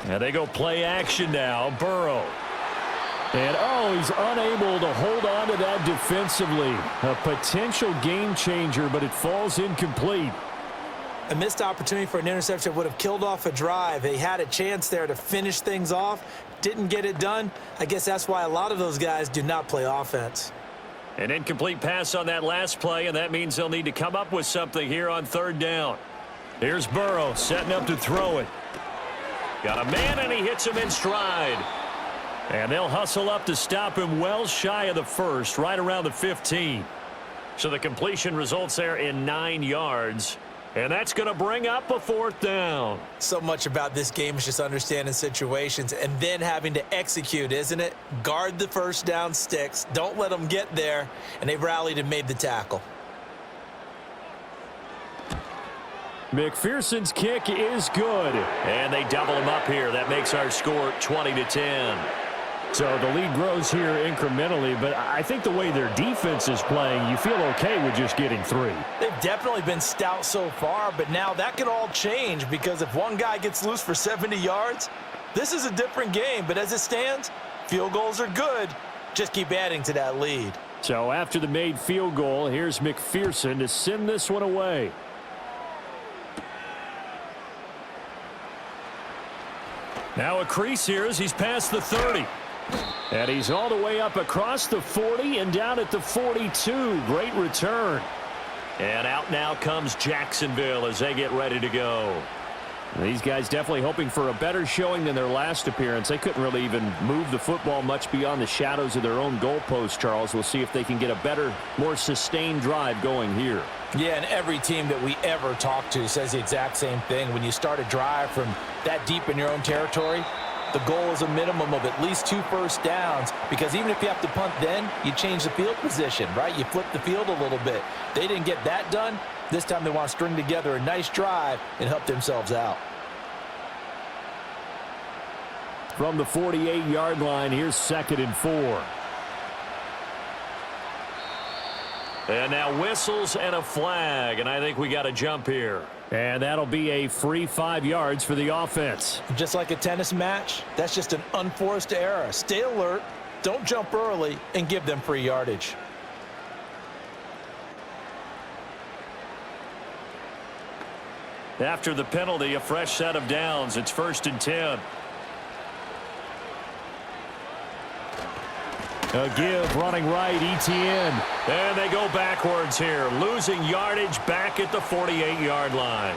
And they go play action now. Burrow. And, oh, he's unable to hold on to that defensively. A potential game changer, but it falls incomplete. A missed opportunity for an interception would have killed off a drive. They had a chance there to finish things off. Didn't get it done. I guess that's why a lot of those guys do not play offense. An incomplete pass on that last play, and that means they'll need to come up with something here on 3rd down. Here's Burrow setting up to throw it. Got a man, and he hits him in stride. And they'll hustle up to stop him well shy of the first, right around the 15. So the completion results there in 9 yards. And that's going to bring up a 4th down. So much about this game is just understanding situations and then having to execute, isn't it? Guard the first down sticks. Don't let them get there. And they rallied and made the tackle. McPherson's kick is good. And they double him up here. That makes our score 20-10. So the lead grows here incrementally, but I think the way their defense is playing, you feel okay with just getting 3. They've definitely been stout so far, but now that could all change because if one guy gets loose for 70 yards, this is a different game. But as it stands, field goals are good. Just keep adding to that lead. So after the made field goal, here's McPherson to send this one away. Now a crease here as he's past the 30. And he's all the way up across the 40 and down at the 42. Great return. And out now comes Jacksonville as they get ready to go. These guys definitely hoping for a better showing than their last appearance. They couldn't really even move the football much beyond the shadows of their own goalpost, Charles. We'll see if they can get a better, more sustained drive going here. Yeah, and every team that we ever talk to says the exact same thing. When you start a drive from that deep in your own territory, the goal is a minimum of at least 2 first downs, because even if you have to punt then, you change the field position, right? You flip the field a little bit. They didn't get that done. This time they want to string together a nice drive and help themselves out. From the 48-yard line, here's 2nd and 4. And now whistles and a flag, and I think we got a jump here. And that'll be a free 5 yards for the offense. Just like a tennis match, that's just an unforced error. Stay alert, don't jump early, and give them free yardage. After the penalty, a fresh set of downs. It's 1st and 10. A give, running right, ETN. And they go backwards here, losing yardage back at the 48-yard line.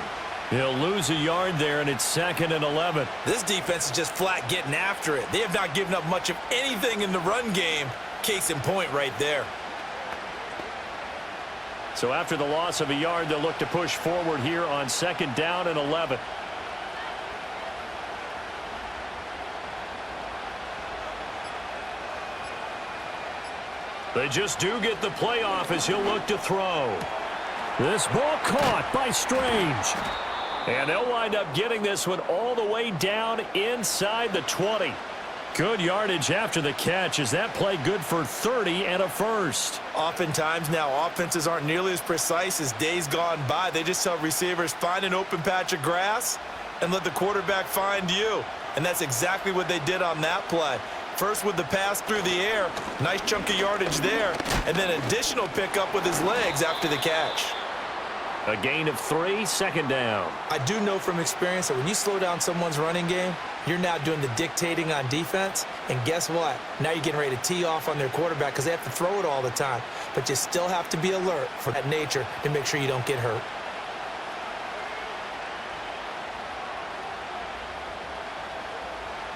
He'll lose a yard there, and it's 2nd and 11. This defense is just flat getting after it. They have not given up much of anything in the run game. Case in point right there. So after the loss of a yard, they'll look to push forward here on 2nd down and 11. They just do get the play off as he'll look to throw. This ball caught by Strange. And they'll wind up getting this one all the way down inside the 20. Good yardage after the catch. Is that play good for 30 and a first? Oftentimes now, offenses aren't nearly as precise as days gone by. They just tell receivers, find an open patch of grass and let the quarterback find you. And that's exactly what they did on that play. First with the pass through the air, nice chunk of yardage there, and then additional pickup with his legs after the catch. A gain of 3, 2nd down. I do know from experience that when you slow down someone's running game, you're now doing the dictating on defense, and guess what? Now you're getting ready to tee off on their quarterback because they have to throw it all the time, but you still have to be alert for that nature to make sure you don't get hurt.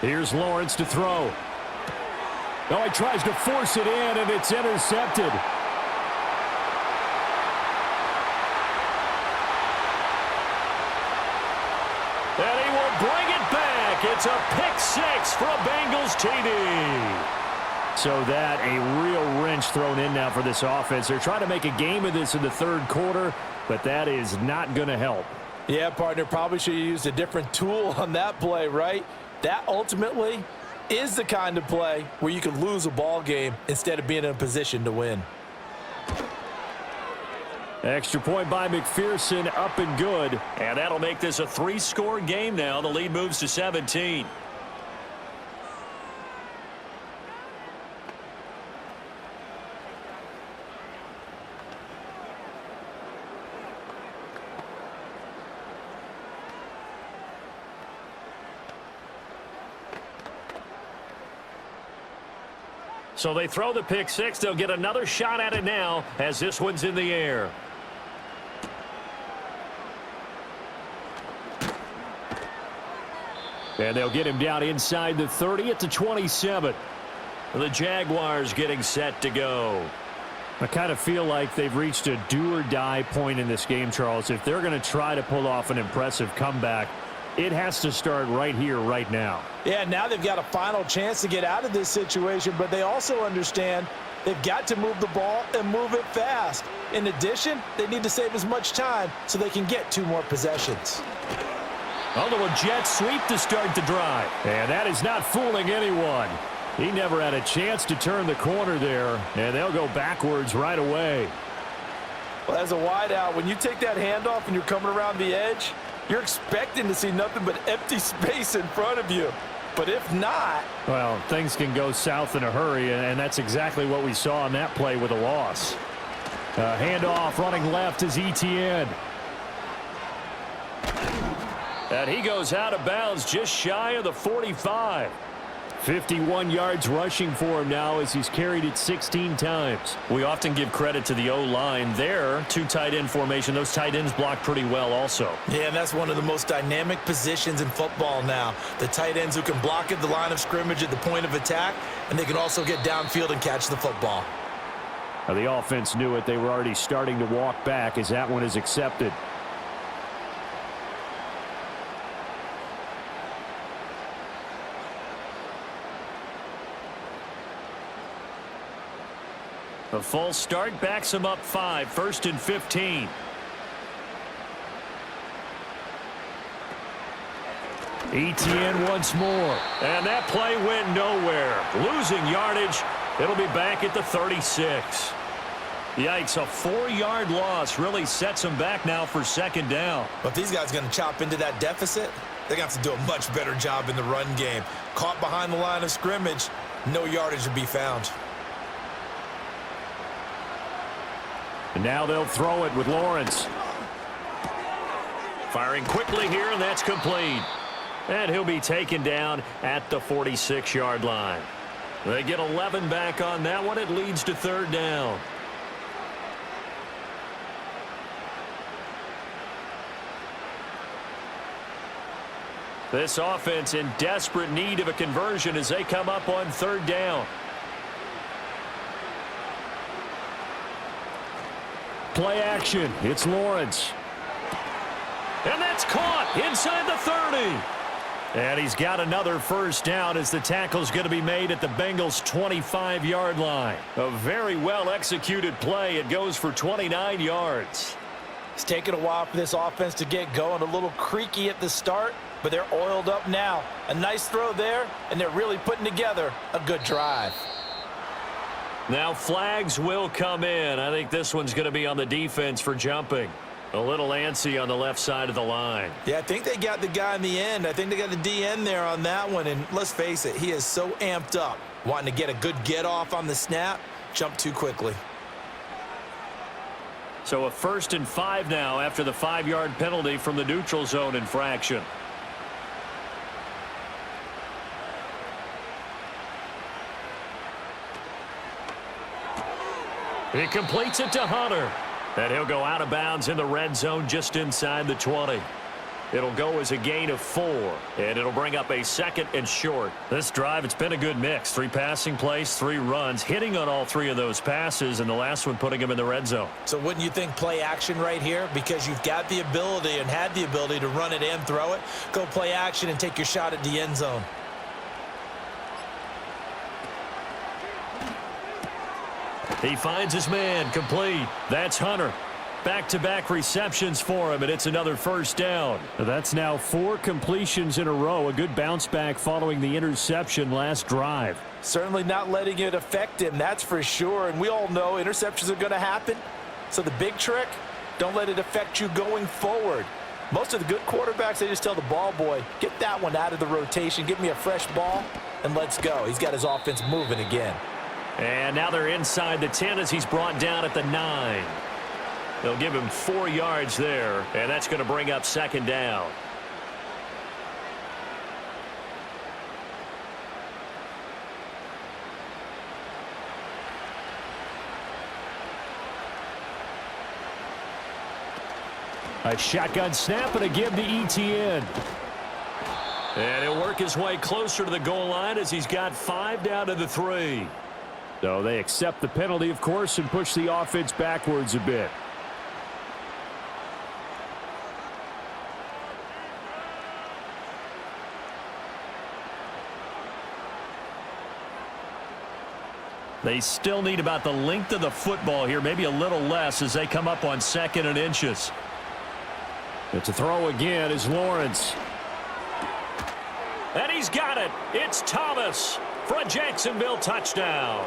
Here's Lawrence to throw. Oh, he tries to force it in, and it's intercepted. And he will bring it back. It's a pick 6 for a Bengals TD. So that a real wrench thrown in now for this offense. They're trying to make a game of this in the 3rd quarter, but that is not going to help. Yeah, partner, probably should have used a different tool on that play, right? That ultimately is the kind of play where you can lose a ball game instead of being in a position to win. Extra point by McPherson, up and good. And that'll make this a 3-score game now. The lead moves to 17. So they throw the pick 6. They'll get another shot at it now as this one's in the air. And they'll get him down inside the 30 at the 27. The Jaguars getting set to go. I kind of feel like they've reached a do-or-die point in this game, Charles. If they're going to try to pull off an impressive comeback, it has to start right here, right now. Yeah, now they've got a final chance to get out of this situation, but they also understand they've got to move the ball and move it fast. In addition, they need to save as much time so they can get 2 more possessions. A little jet sweep to start the drive. And that is not fooling anyone. He never had a chance to turn the corner there, and they'll go backwards right away. Well, as a wideout, when you take that handoff and you're coming around the edge, you're expecting to see nothing but empty space in front of you. But if not... Well, things can go south in a hurry, and that's exactly what we saw on that play with a loss. Handoff running left is Etienne. And he goes out of bounds just shy of the 45. 51 yards rushing for him now as he's carried it 16 times. We often give credit to the O-line there. 2 tight end formation. Those tight ends block pretty well also. Yeah, and that's one of the most dynamic positions in football now. The tight ends who can block at the line of scrimmage at the point of attack, and they can also get downfield and catch the football. Now, the offense knew it. They were already starting to walk back as that one is accepted. A false start backs him up 5, 1st and 15. Etienne once more. And that play went nowhere. Losing yardage. It'll be back at the 36. Yikes, a 4-yard loss really sets them back now for 2nd down. But these guys are going to chop into that deficit. They're going to have to do a much better job in the run game. Caught behind the line of scrimmage, no yardage to be found. And now they'll throw it with Lawrence. Firing quickly here, and that's complete. And he'll be taken down at the 46-yard line. They get 11 back on that one. It leads to 3rd down. This offense in desperate need of a conversion as they come up on 3rd down. Play action. It's Lawrence. And that's caught inside the 30. And he's got another 1st down as the tackle's going to be made at the Bengals' 25-yard line. A very well-executed play. It goes for 29 yards. It's taken a while for this offense to get going. A little creaky at the start, but they're oiled up now. A nice throw there, and they're really putting together a good drive. Now flags will come in. I think this one's going to be on the defense for jumping. A little antsy on the left side of the line. Yeah, I think they got the guy in the end. I think they got the DN there on that one. And let's face it, he is so amped up, wanting to get a good get-off on the snap, jump too quickly. So a 1st and 5 now after the 5-yard penalty from the neutral zone infraction. He completes it to Hunter. And he'll go out of bounds in the red zone just inside the 20. It'll go as a gain of 4. And it'll bring up a 2nd and short. This drive, it's been a good mix. 3 passing plays, 3 runs, hitting on all 3 of those passes, and the last one putting him in the red zone. So wouldn't you think play action right here? Because you've got the ability and had the ability to run it and throw it. Go play action and take your shot at the end zone. He finds his man, complete. That's Hunter. Back-to-back receptions for him, and it's another 1st down. That's now 4 completions in a row. A good bounce back following the interception last drive. Certainly not letting it affect him, that's for sure. And we all know interceptions are going to happen. So the big trick, don't let it affect you going forward. Most of the good quarterbacks, they just tell the ball boy, get that one out of the rotation, give me a fresh ball, and let's go. He's got his offense moving again. And now they're inside the 10 as he's brought down at the 9. They'll give him 4 yards there, and that's going to bring up 2nd down. A shotgun snap and a give to Etienne. And he'll work his way closer to the goal line as he's got 5 down to the 3. So they accept the penalty, of course, and push the offense backwards a bit. They still need about the length of the football here, maybe a little less as they come up on 2nd and inches. But to throw again is Lawrence. And he's got it. It's Thomas for a Jacksonville touchdown.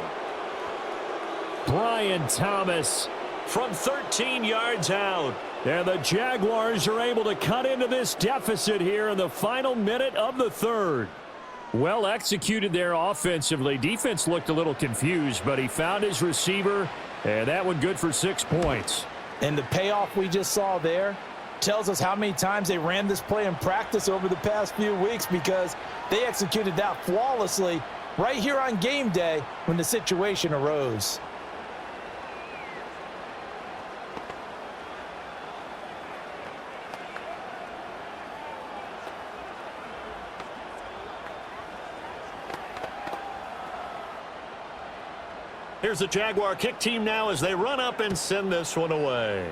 Brian Thomas From 13 yards out. And the Jaguars are able to cut into this deficit here in the final minute of the third. Well executed there offensively. Defense looked a little confused, but he found his receiver, and that one good for 6 points. And the payoff we just saw there tells us how many times they ran this play in practice over the past few weeks, because they executed that flawlessly right here on game day when the situation arose. Here's the Jaguar kick team now as they run up and send this one away.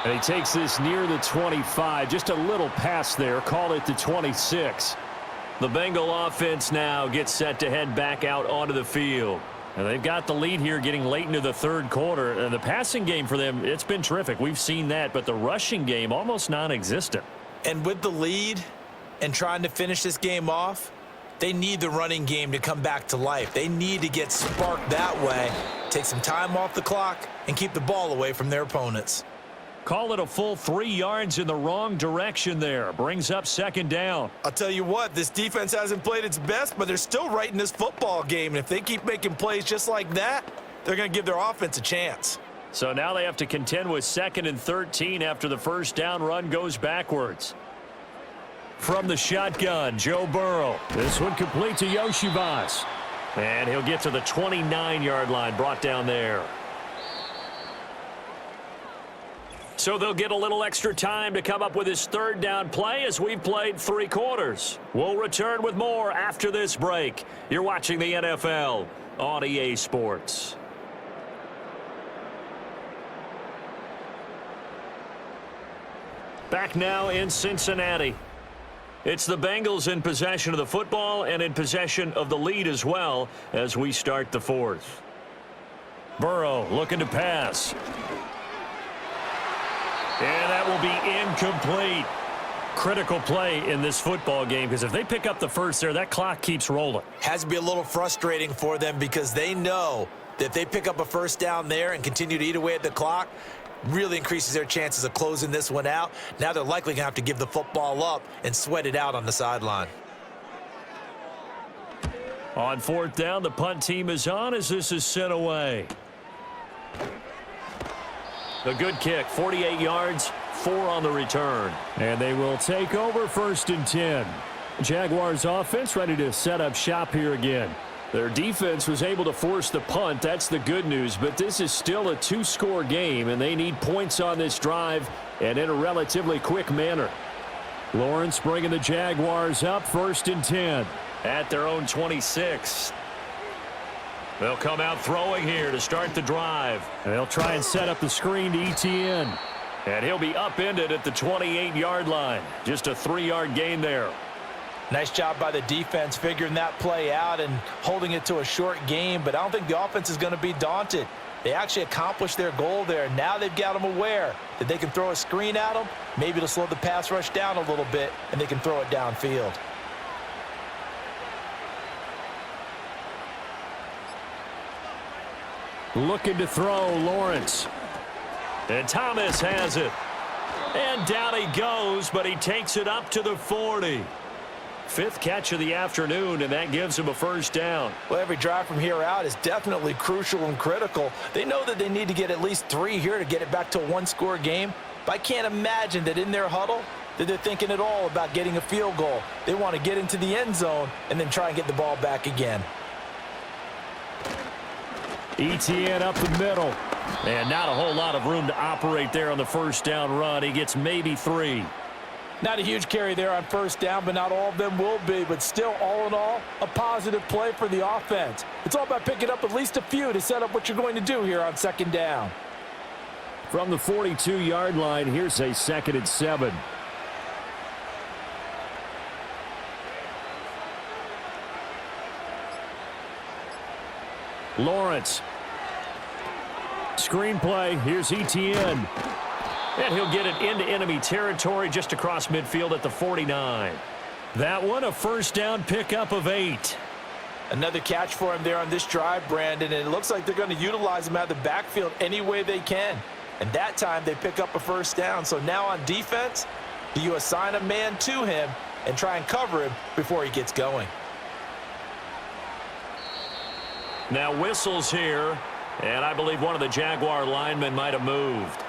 And he takes this near the 25. Just a little pass there. Call it the 26. The Bengal offense now gets set to head back out onto the field. And they've got the lead here getting late into the third quarter. And the passing game for them, it's been terrific. We've seen that. But the rushing game, almost non-existent. And with the lead and trying to finish this game off, they need the running game to come back to life. They need to get sparked that way, take some time off the clock, and keep the ball away from their opponents. Call it a full 3 yards in the wrong direction there. Brings up 2nd down. I'll tell you what, this defense hasn't played its best, but they're still right in this football game. And if they keep making plays just like that, they're going to give their offense a chance. So now they have to contend with 2nd and 13 after the first down run goes backwards. From the shotgun, Joe Burrow. This one complete to Yoshivas. And he'll get to the 29-yard line, brought down there. So they'll get a little extra time to come up with his 3rd down play as we've played 3 quarters. We'll return with more after this break. You're watching the NFL on EA Sports. Back now in Cincinnati. It's the Bengals in possession of the football and in possession of the lead as well as we start the 4th. Burrow looking to pass. And that will be incomplete. Critical play in this football game, because if they pick up the first there, that clock keeps rolling. Has to be a little frustrating for them, because they know that if they pick up a first down there and continue to eat away at the clock, really increases their chances of closing this one out. Now they're likely going to have to give the football up and sweat it out on the sideline. On 4th down, the punt team is on as this is sent away. A good kick, 48 yards, 4 on the return. And they will take over 1st and 10. Jaguars offense ready to set up shop here again. Their defense was able to force the punt. That's the good news. But this is still a 2-score game, and they need points on this drive and in a relatively quick manner. Lawrence bringing the Jaguars up 1st and 10. At their own 26. They'll come out throwing here to start the drive. They'll try and set up the screen to ETN. And he'll be upended at the 28-yard line. Just a 3-yard gain there. Nice job by the defense figuring that play out and holding it to a short game, but I don't think the offense is going to be daunted. They actually accomplished their goal there. Now they've got them aware that they can throw a screen at them. Maybe to slow the pass rush down a little bit, and they can throw it downfield. Looking to throw, Lawrence. And Thomas has it. And down he goes, but he takes it up to the 40. 5th catch of the afternoon, and that gives him a 1st down. Well, every drive from here out is definitely crucial and critical. They know that they need to get at least 3 here to get it back to a 1-score game. But I can't imagine that in their huddle that they're thinking at all about getting a field goal. They want to get into the end zone and then try and get the ball back again. ETN up the middle. And not a whole lot of room to operate there on the 1st down run. He gets maybe 3. Not a huge carry there on first down, but not all of them will be. But still, all in all, a positive play for the offense. It's all about picking up at least a few to set up what you're going to do here on second down. From the 42-yard line, here's a 2nd and 7. Lawrence. Screenplay. Here's Etienne. And he'll get it into enemy territory just across midfield at the 49. That one, a first down pickup of 8. Another catch for him there on this drive, Brandon, and it looks like they're going to utilize him out of the backfield any way they can. And that time they pick up a first down. So now on defense, do you assign a man to him and try and cover him before he gets going? Now whistles here, and I believe one of the Jaguar linemen might have moved.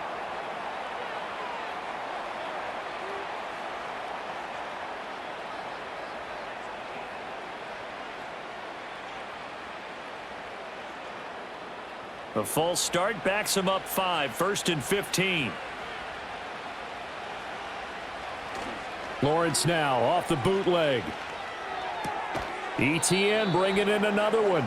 A false start backs him up 5, 1st and 15. Lawrence now off the bootleg. Etienne bringing in another one.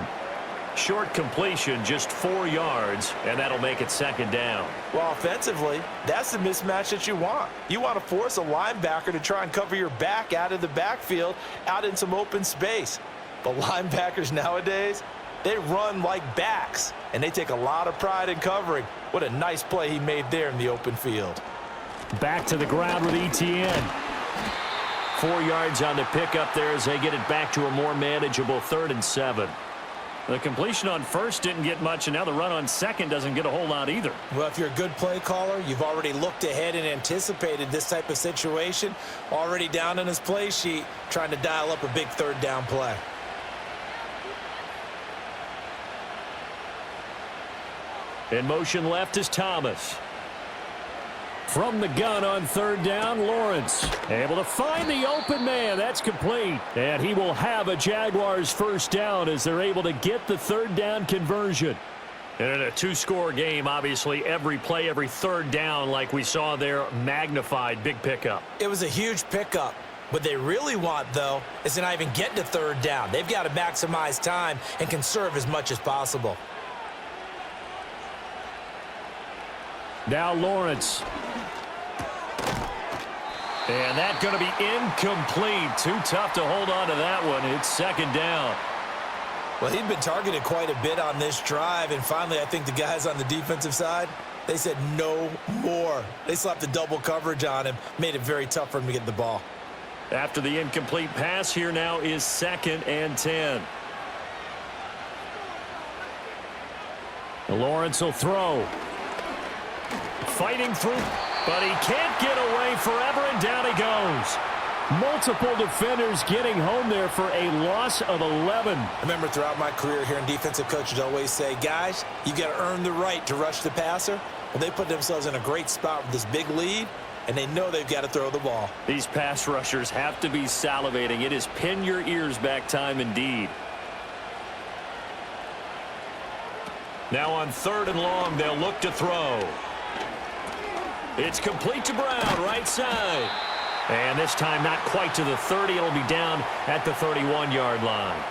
Short completion, just 4 yards, and that'll make it 2nd down. Well, offensively, that's the mismatch that you want. You want to force a linebacker to try and cover your back out of the backfield, out in some open space. But linebackers nowadays, they run like backs, and they take a lot of pride in covering. What a nice play he made there in the open field. Back to the ground with Etienne. 4 yards on the pickup there as they get it back to a more manageable 3rd and 7. The completion on first didn't get much, and now the run on second doesn't get a whole lot either. Well, if you're a good play caller, you've already looked ahead and anticipated this type of situation. Already down on his play sheet, trying to dial up a big 3rd down play. In motion left is Thomas. From the gun on 3rd down, Lawrence able to find the open man. That's complete. And he will have a Jaguars first down as they're able to get the 3rd down conversion. And in a 2-score game, obviously, every play, every 3rd down, like we saw there, magnified, big pickup. It was a huge pickup. What they really want, though, is to not even get to 3rd down. They've got to maximize time and conserve as much as possible. Now Lawrence. And that's going to be incomplete. Too tough to hold on to that one. It's 2nd down. Well, he'd been targeted quite a bit on this drive, and finally I think the guys on the defensive side, they said no more. They slapped the double coverage on him, made it very tough for him to get the ball. After the incomplete pass, here now is 2nd and 10. Lawrence will throw. Fighting through, but he can't get away forever, and down he goes. Multiple defenders getting home there for a loss of 11. I remember throughout my career here in defensive coaches always say, guys, you got to earn the right to rush the passer. Well, they put themselves in a great spot with this big lead, and they know they've got to throw the ball. These pass rushers have to be salivating. It is pin your ears back time indeed. Now on 3rd and long, they'll look to throw. It's complete to Brown, right side. And this time not quite to the 30. It'll be down at the 31-yard line.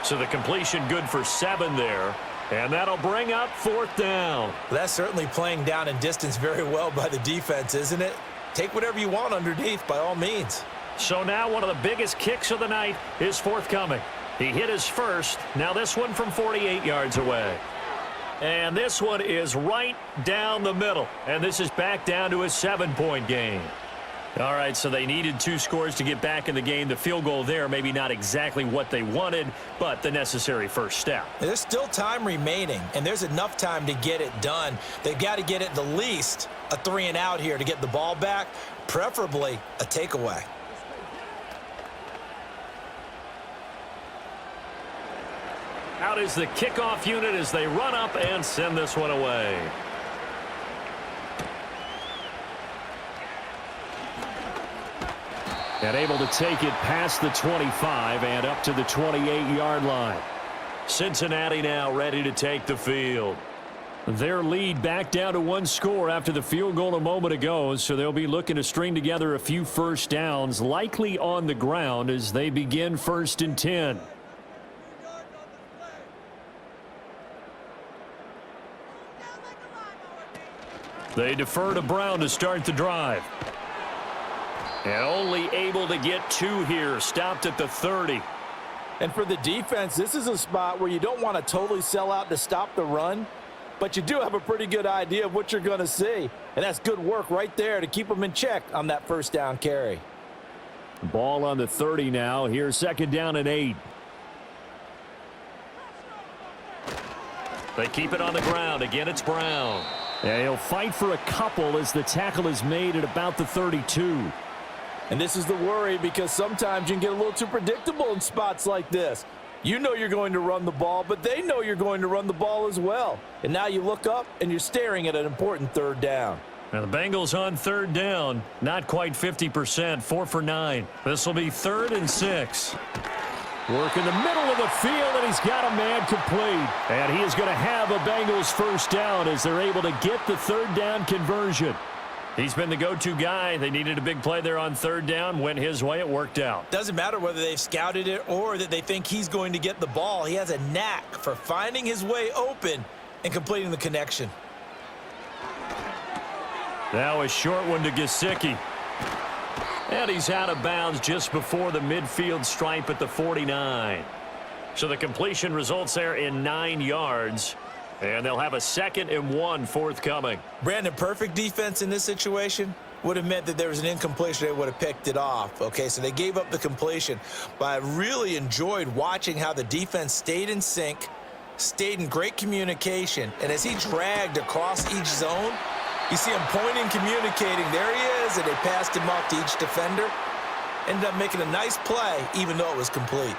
So the completion good for 7 there. And that'll bring up 4th down. Well, that's certainly playing down in distance very well by the defense, isn't it? Take whatever you want underneath by all means. So now one of the biggest kicks of the night is forthcoming. He hit his first. Now this one from 48 yards away. And this one is right down the middle. And this is back down to a 7-point game. All right, so they needed 2 scores to get back in the game. The field goal there, maybe not exactly what they wanted, but the necessary first step. There's still time remaining, and there's enough time to get it done. They've got to get it the least a 3-and-out here to get the ball back, preferably a takeaway. Out is the kickoff unit as they run up and send this one away. And able to take it past the 25 and up to the 28-yard line. Cincinnati now ready to take the field. Their lead back down to one score after the field goal a moment ago, so they'll be looking to string together a few first downs, likely on the ground as they begin 1st and 10. They defer to Brown to start the drive. And only able to get 2 here, stopped at the 30. And for the defense, this is a spot where you don't want to totally sell out to stop the run, but you do have a pretty good idea of what you're going to see. And that's good work right there to keep them in check on that first down carry. Ball on the 30 now. Here's 2nd down and 8. They keep it on the ground. Again, it's Brown. And he'll fight for a couple as the tackle is made at about the 32. And this is the worry, because sometimes you can get a little too predictable in spots like this. You know you're going to run the ball, but they know you're going to run the ball as well. And now you look up and you're staring at an important 3rd down. Now the Bengals on 3rd down, not quite 50%, 4 for 9. This will be 3rd and 6. Work in the middle of the field, and he's got a man complete. And he is going to have a Bengals first down as they're able to get the 3rd down conversion. He's been the go-to guy. They needed a big play there on 3rd down. Went his way. It worked out. Doesn't matter whether they've scouted it or that they think he's going to get the ball. He has a knack for finding his way open and completing the connection. Now a short one to Gesicki. And he's out of bounds just before the midfield stripe at the 49. So the completion results there in 9 yards. And they'll have a 2nd and 1 forthcoming. Brandon, perfect defense in this situation would have meant that there was an incompletion. They would have picked it off. Okay, so they gave up the completion. But I really enjoyed watching how the defense stayed in sync, stayed in great communication. And as he dragged across each zone, you see him pointing, communicating. There he is, and they passed him off to each defender. Ended up making a nice play, even though it was complete.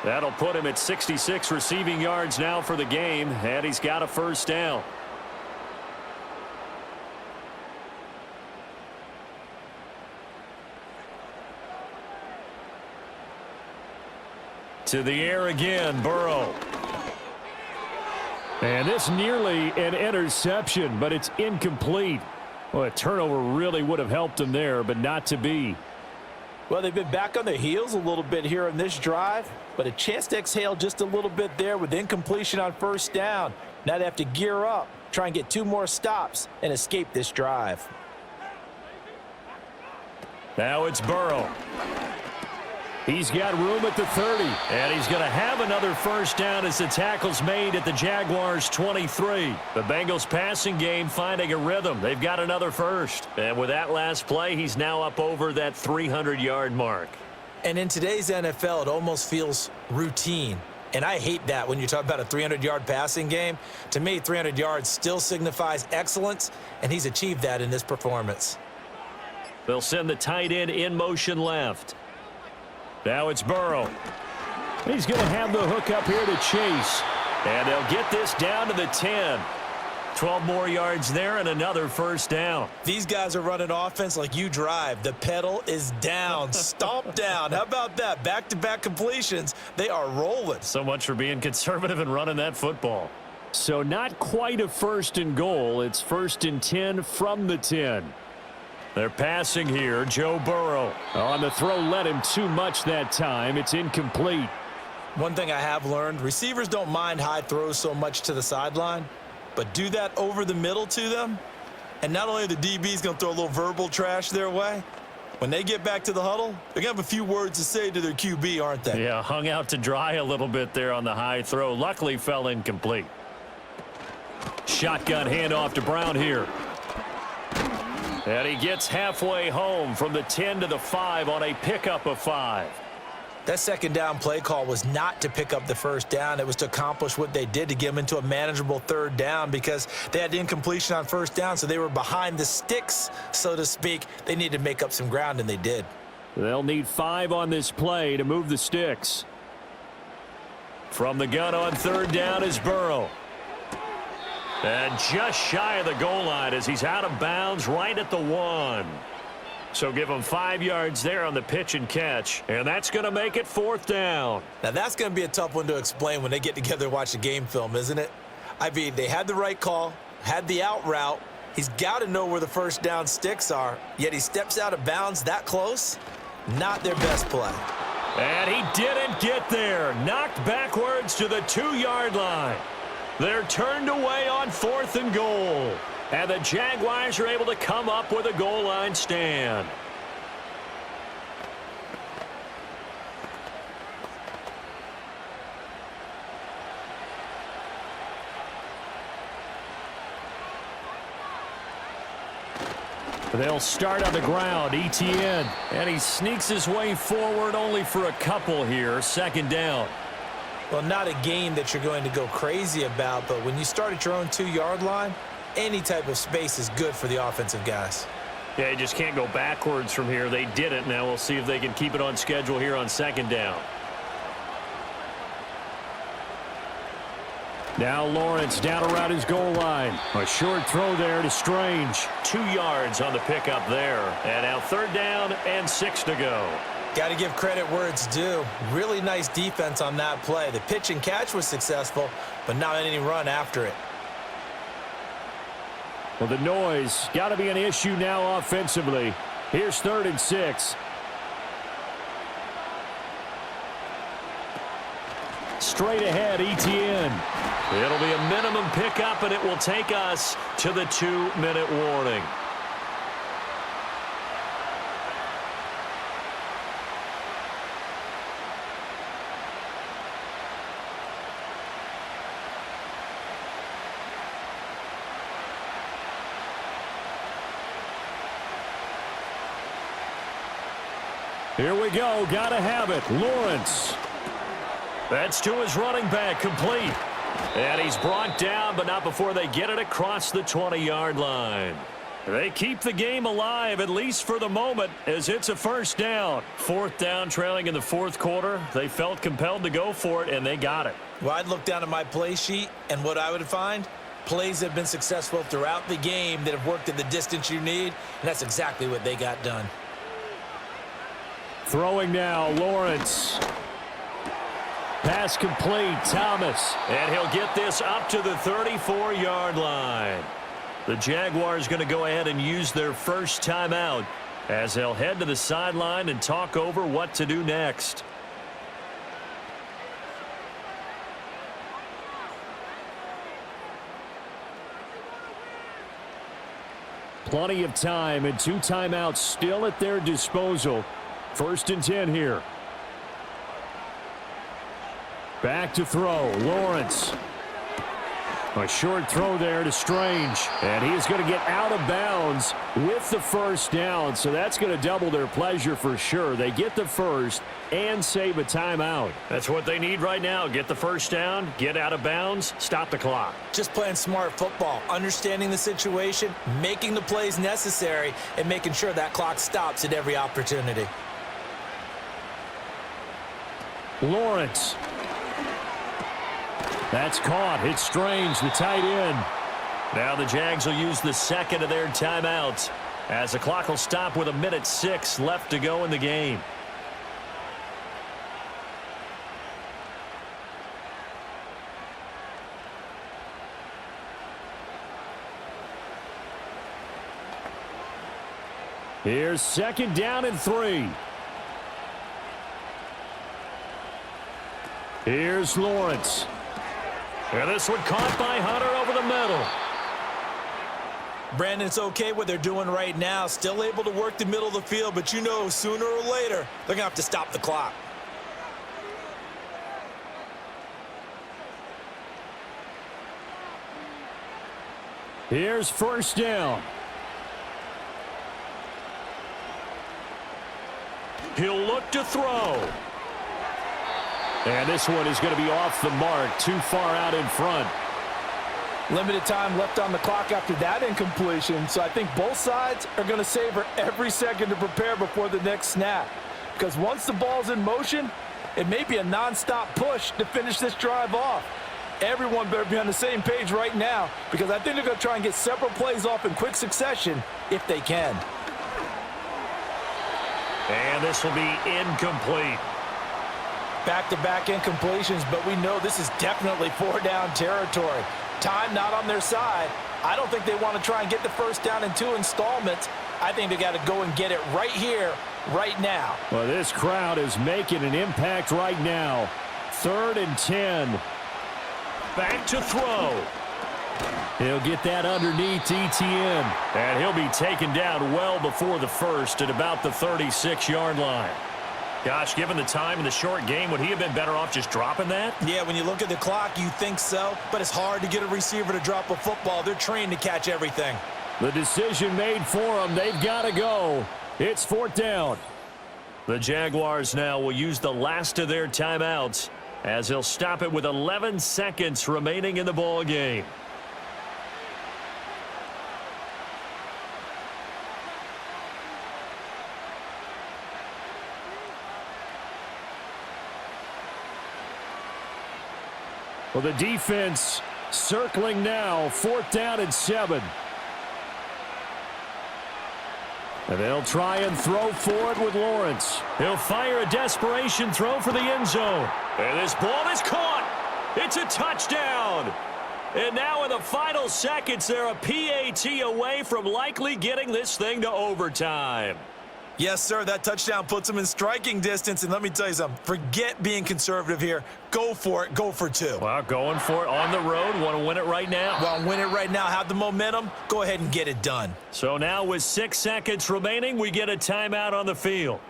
That'll put him at 66 receiving yards now for the game, and he's got a first down. To the air again, Burrow. And this nearly an interception, but it's incomplete. Well, a turnover really would have helped him there, but not to be. Well, they've been back on their heels a little bit here on this drive, but a chance to exhale just a little bit there with incompletion on 1st down. Now they have to gear up, try and get 2 more stops, and escape this drive. Now it's Burrow. He's got room at the 30. And he's going to have another first down as the tackle's made at the Jaguars' 23. The Bengals passing game finding a rhythm. They've got another first. And with that last play, he's now up over that 300-yard mark. And in today's NFL, it almost feels routine. And I hate that when you talk about a 300-yard passing game. To me, 300 yards still signifies excellence, and he's achieved that in this performance. They'll send the tight end in motion left. Now it's Burrow. He's going to have the hook up here to Chase. And they'll get this down to the 10. 12 more yards there and another first down. These guys are running offense like you drive. The pedal is down, stomp down. How about that? Back-to-back completions. They are rolling. So much for being conservative and running that football. So not quite a 1st and goal. It's 1st and 10 from the 10. They're passing here. Joe Burrow. On the throw, led him too much that time. It's incomplete. One thing I have learned, receivers don't mind high throws so much to the sideline, but do that over the middle to them, and not only are the DBs going to throw a little verbal trash their way, when they get back to the huddle, they're going to have a few words to say to their QB, aren't they? Yeah, hung out to dry a little bit there on the high throw. Luckily fell incomplete. Shotgun handoff to Brown here. And he gets halfway home from the 10 to the 5 on a pickup of 5. That 2nd down play call was not to pick up the first down. It was to accomplish what they did to get them into a manageable 3rd down because they had incompletion on 1st down, so they were behind the sticks, so to speak. They needed to make up some ground, and they did. They'll need 5 on this play to move the sticks. From the gun on 3rd down is Burrow. And just shy of the goal line as he's out of bounds right at the 1. So give him 5 yards there on the pitch and catch. And that's going to make it 4th down. Now, that's going to be a tough one to explain when they get together and watch the game film, isn't it? I mean, they had the right call, had the out route. He's got to know where the first down sticks are, yet he steps out of bounds that close. Not their best play. And he didn't get there. Knocked backwards to the 2-yard line. They're turned away on 4th and goal. And the Jaguars are able to come up with a goal line stand. They'll start on the ground. Etienne. And he sneaks his way forward only for a couple here. 2nd down. Well, not a game that you're going to go crazy about, but when you start at your own 2-yard line, any type of space is good for the offensive guys. Yeah, you just can't go backwards from here. They did it. Now we'll see if they can keep it on schedule here on 2nd down. Now Lawrence down around his goal line. A short throw there to Strange. 2 yards on the pickup there. And now 3rd down and 6 to go. Got to give credit where it's due. Really nice defense on that play. The pitch and catch was successful, but not any run after it. Well, the noise got to be an issue now offensively. Here's 3rd and 6. Straight ahead, Etienne. It'll be a minimum pickup, and it will take us to the 2-minute warning. Here we go. Got to have it. Lawrence. That's to his running back, complete. And he's brought down, but not before they get it across the 20-yard line. They keep the game alive, at least for the moment, as it's a 1st down. 4th down, trailing in the 4th quarter. They felt compelled to go for it, and they got it. Well, I'd look down at my play sheet, and what I would find, plays that have been successful throughout the game that have worked at the distance you need, and that's exactly what they got done. Throwing now, Lawrence. Pass complete, Thomas. And he'll get this up to the 34-yard line. The Jaguars going to go ahead and use their first timeout as they'll head to the sideline and talk over what to do next. Plenty of time and 2 timeouts still at their disposal. 1st and 10 here. Back to throw. Lawrence. A short throw there to Strange. And he is going to get out of bounds with the 1st down. So that's going to double their pleasure for sure. They get the 1st and save a timeout. That's what they need right now. Get the 1st down, get out of bounds, stop the clock. Just playing smart football, understanding the situation, making the plays necessary, and making sure that clock stops at every opportunity. Lawrence. That's caught. It's Strange, the tight end. Now the Jags will use the 2nd of their timeouts as the clock will stop with 1:06 left to go in the game. Here's 2nd down and 3. Here's Lawrence. And this one caught by Hunter over the middle. Brandon, it's okay what they're doing right now. Still able to work the middle of the field, but you know sooner or later they're going to have to stop the clock. Here's 1st down. He'll look to throw. And this one is going to be off the mark, too far out in front. Limited time left on the clock after that incompletion, so I think both sides are going to savor every second to prepare before the next snap. Because once the ball's in motion, it may be a nonstop push to finish this drive off. Everyone better be on the same page right now, because I think they're going to try and get several plays off in quick succession if they can. And this will be incomplete. Back-to-back incompletions, but we know this is definitely 4-down territory. Time not on their side. I don't think they want to try and get the first down in 2 installments. I think they got to go and get it right here, right now. Well, this crowd is making an impact right now. 3rd and 10. Back to throw. He'll get that underneath Etienne. And he'll be taken down well before the first at about the 36-yard line. Gosh, given the time in the short game, would he have been better off just dropping that? Yeah, when you look at the clock, you think so, but it's hard to get a receiver to drop a football. They're trained to catch everything. The decision made for them. They've got to go. It's 4th down. The Jaguars now will use the last of their timeouts as they'll stop it with 11 seconds remaining in the ball game. Well, the defense circling now. 4th down and 7. And they'll try and throw for it with Lawrence. He'll fire a desperation throw for the end zone. And this ball is caught. It's a touchdown. And now in the final seconds, they're a PAT away from likely getting this thing to overtime. Yes, sir, that touchdown puts them in striking distance. And let me tell you something, forget being conservative here. Go for it. Go for 2. Well, going for it on the road. Want to win it right now. Well, win it right now. Have the momentum. Go ahead and get it done. So now with 6 seconds remaining, we get a timeout on the field.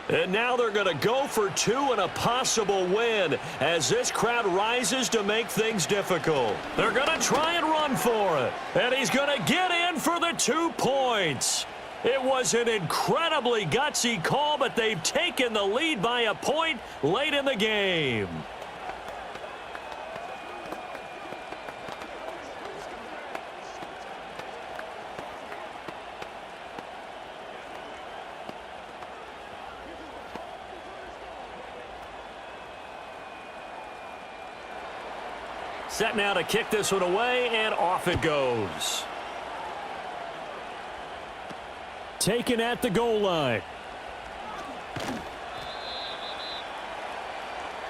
And now they're going to go for 2 and a possible win as this crowd rises to make things difficult. They're going to try and run for it. And he's going to get in for the 2 points. It was an incredibly gutsy call, but they've taken the lead by a point late in the game. Set now to kick this one away, and off it goes. Taken at the goal line.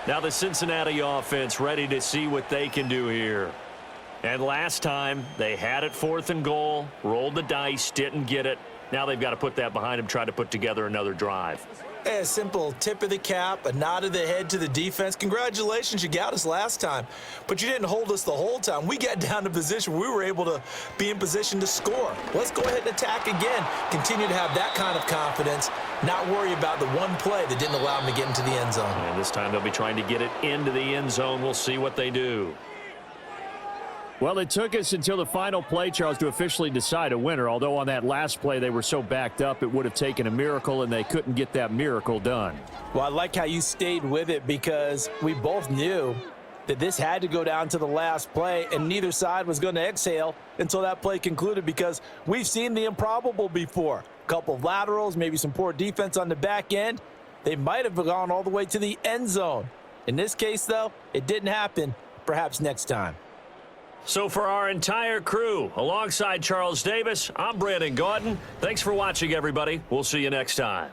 Now the Cincinnati offense ready to see what they can do here. And last time, they had it 4th and goal, rolled the dice, didn't get it. Now they've got to put that behind them, try to put together another drive. A simple tip of the cap, a nod of the head to the defense. Congratulations, you got us last time. But you didn't hold us the whole time. We got down to position. We were able to be in position to score. Let's go ahead and attack again. Continue to have that kind of confidence. Not worry about the one play that didn't allow them to get into the end zone. And this time they'll be trying to get it into the end zone. We'll see what they do. Well, it took us until the final play, Charles, to officially decide a winner. Although on that last play they were so backed up, it would have taken a miracle, and they couldn't get that miracle done. Well, I like how you stayed with it because we both knew that this had to go down to the last play, and neither side was going to exhale until that play concluded because we've seen the improbable before. A couple of laterals, maybe some poor defense on the back end. They might have gone all the way to the end zone. In this case, though, it didn't happen. Perhaps next time. So for our entire crew, alongside Charles Davis, I'm Brandon Gaudin. Thanks for watching, everybody. We'll see you next time.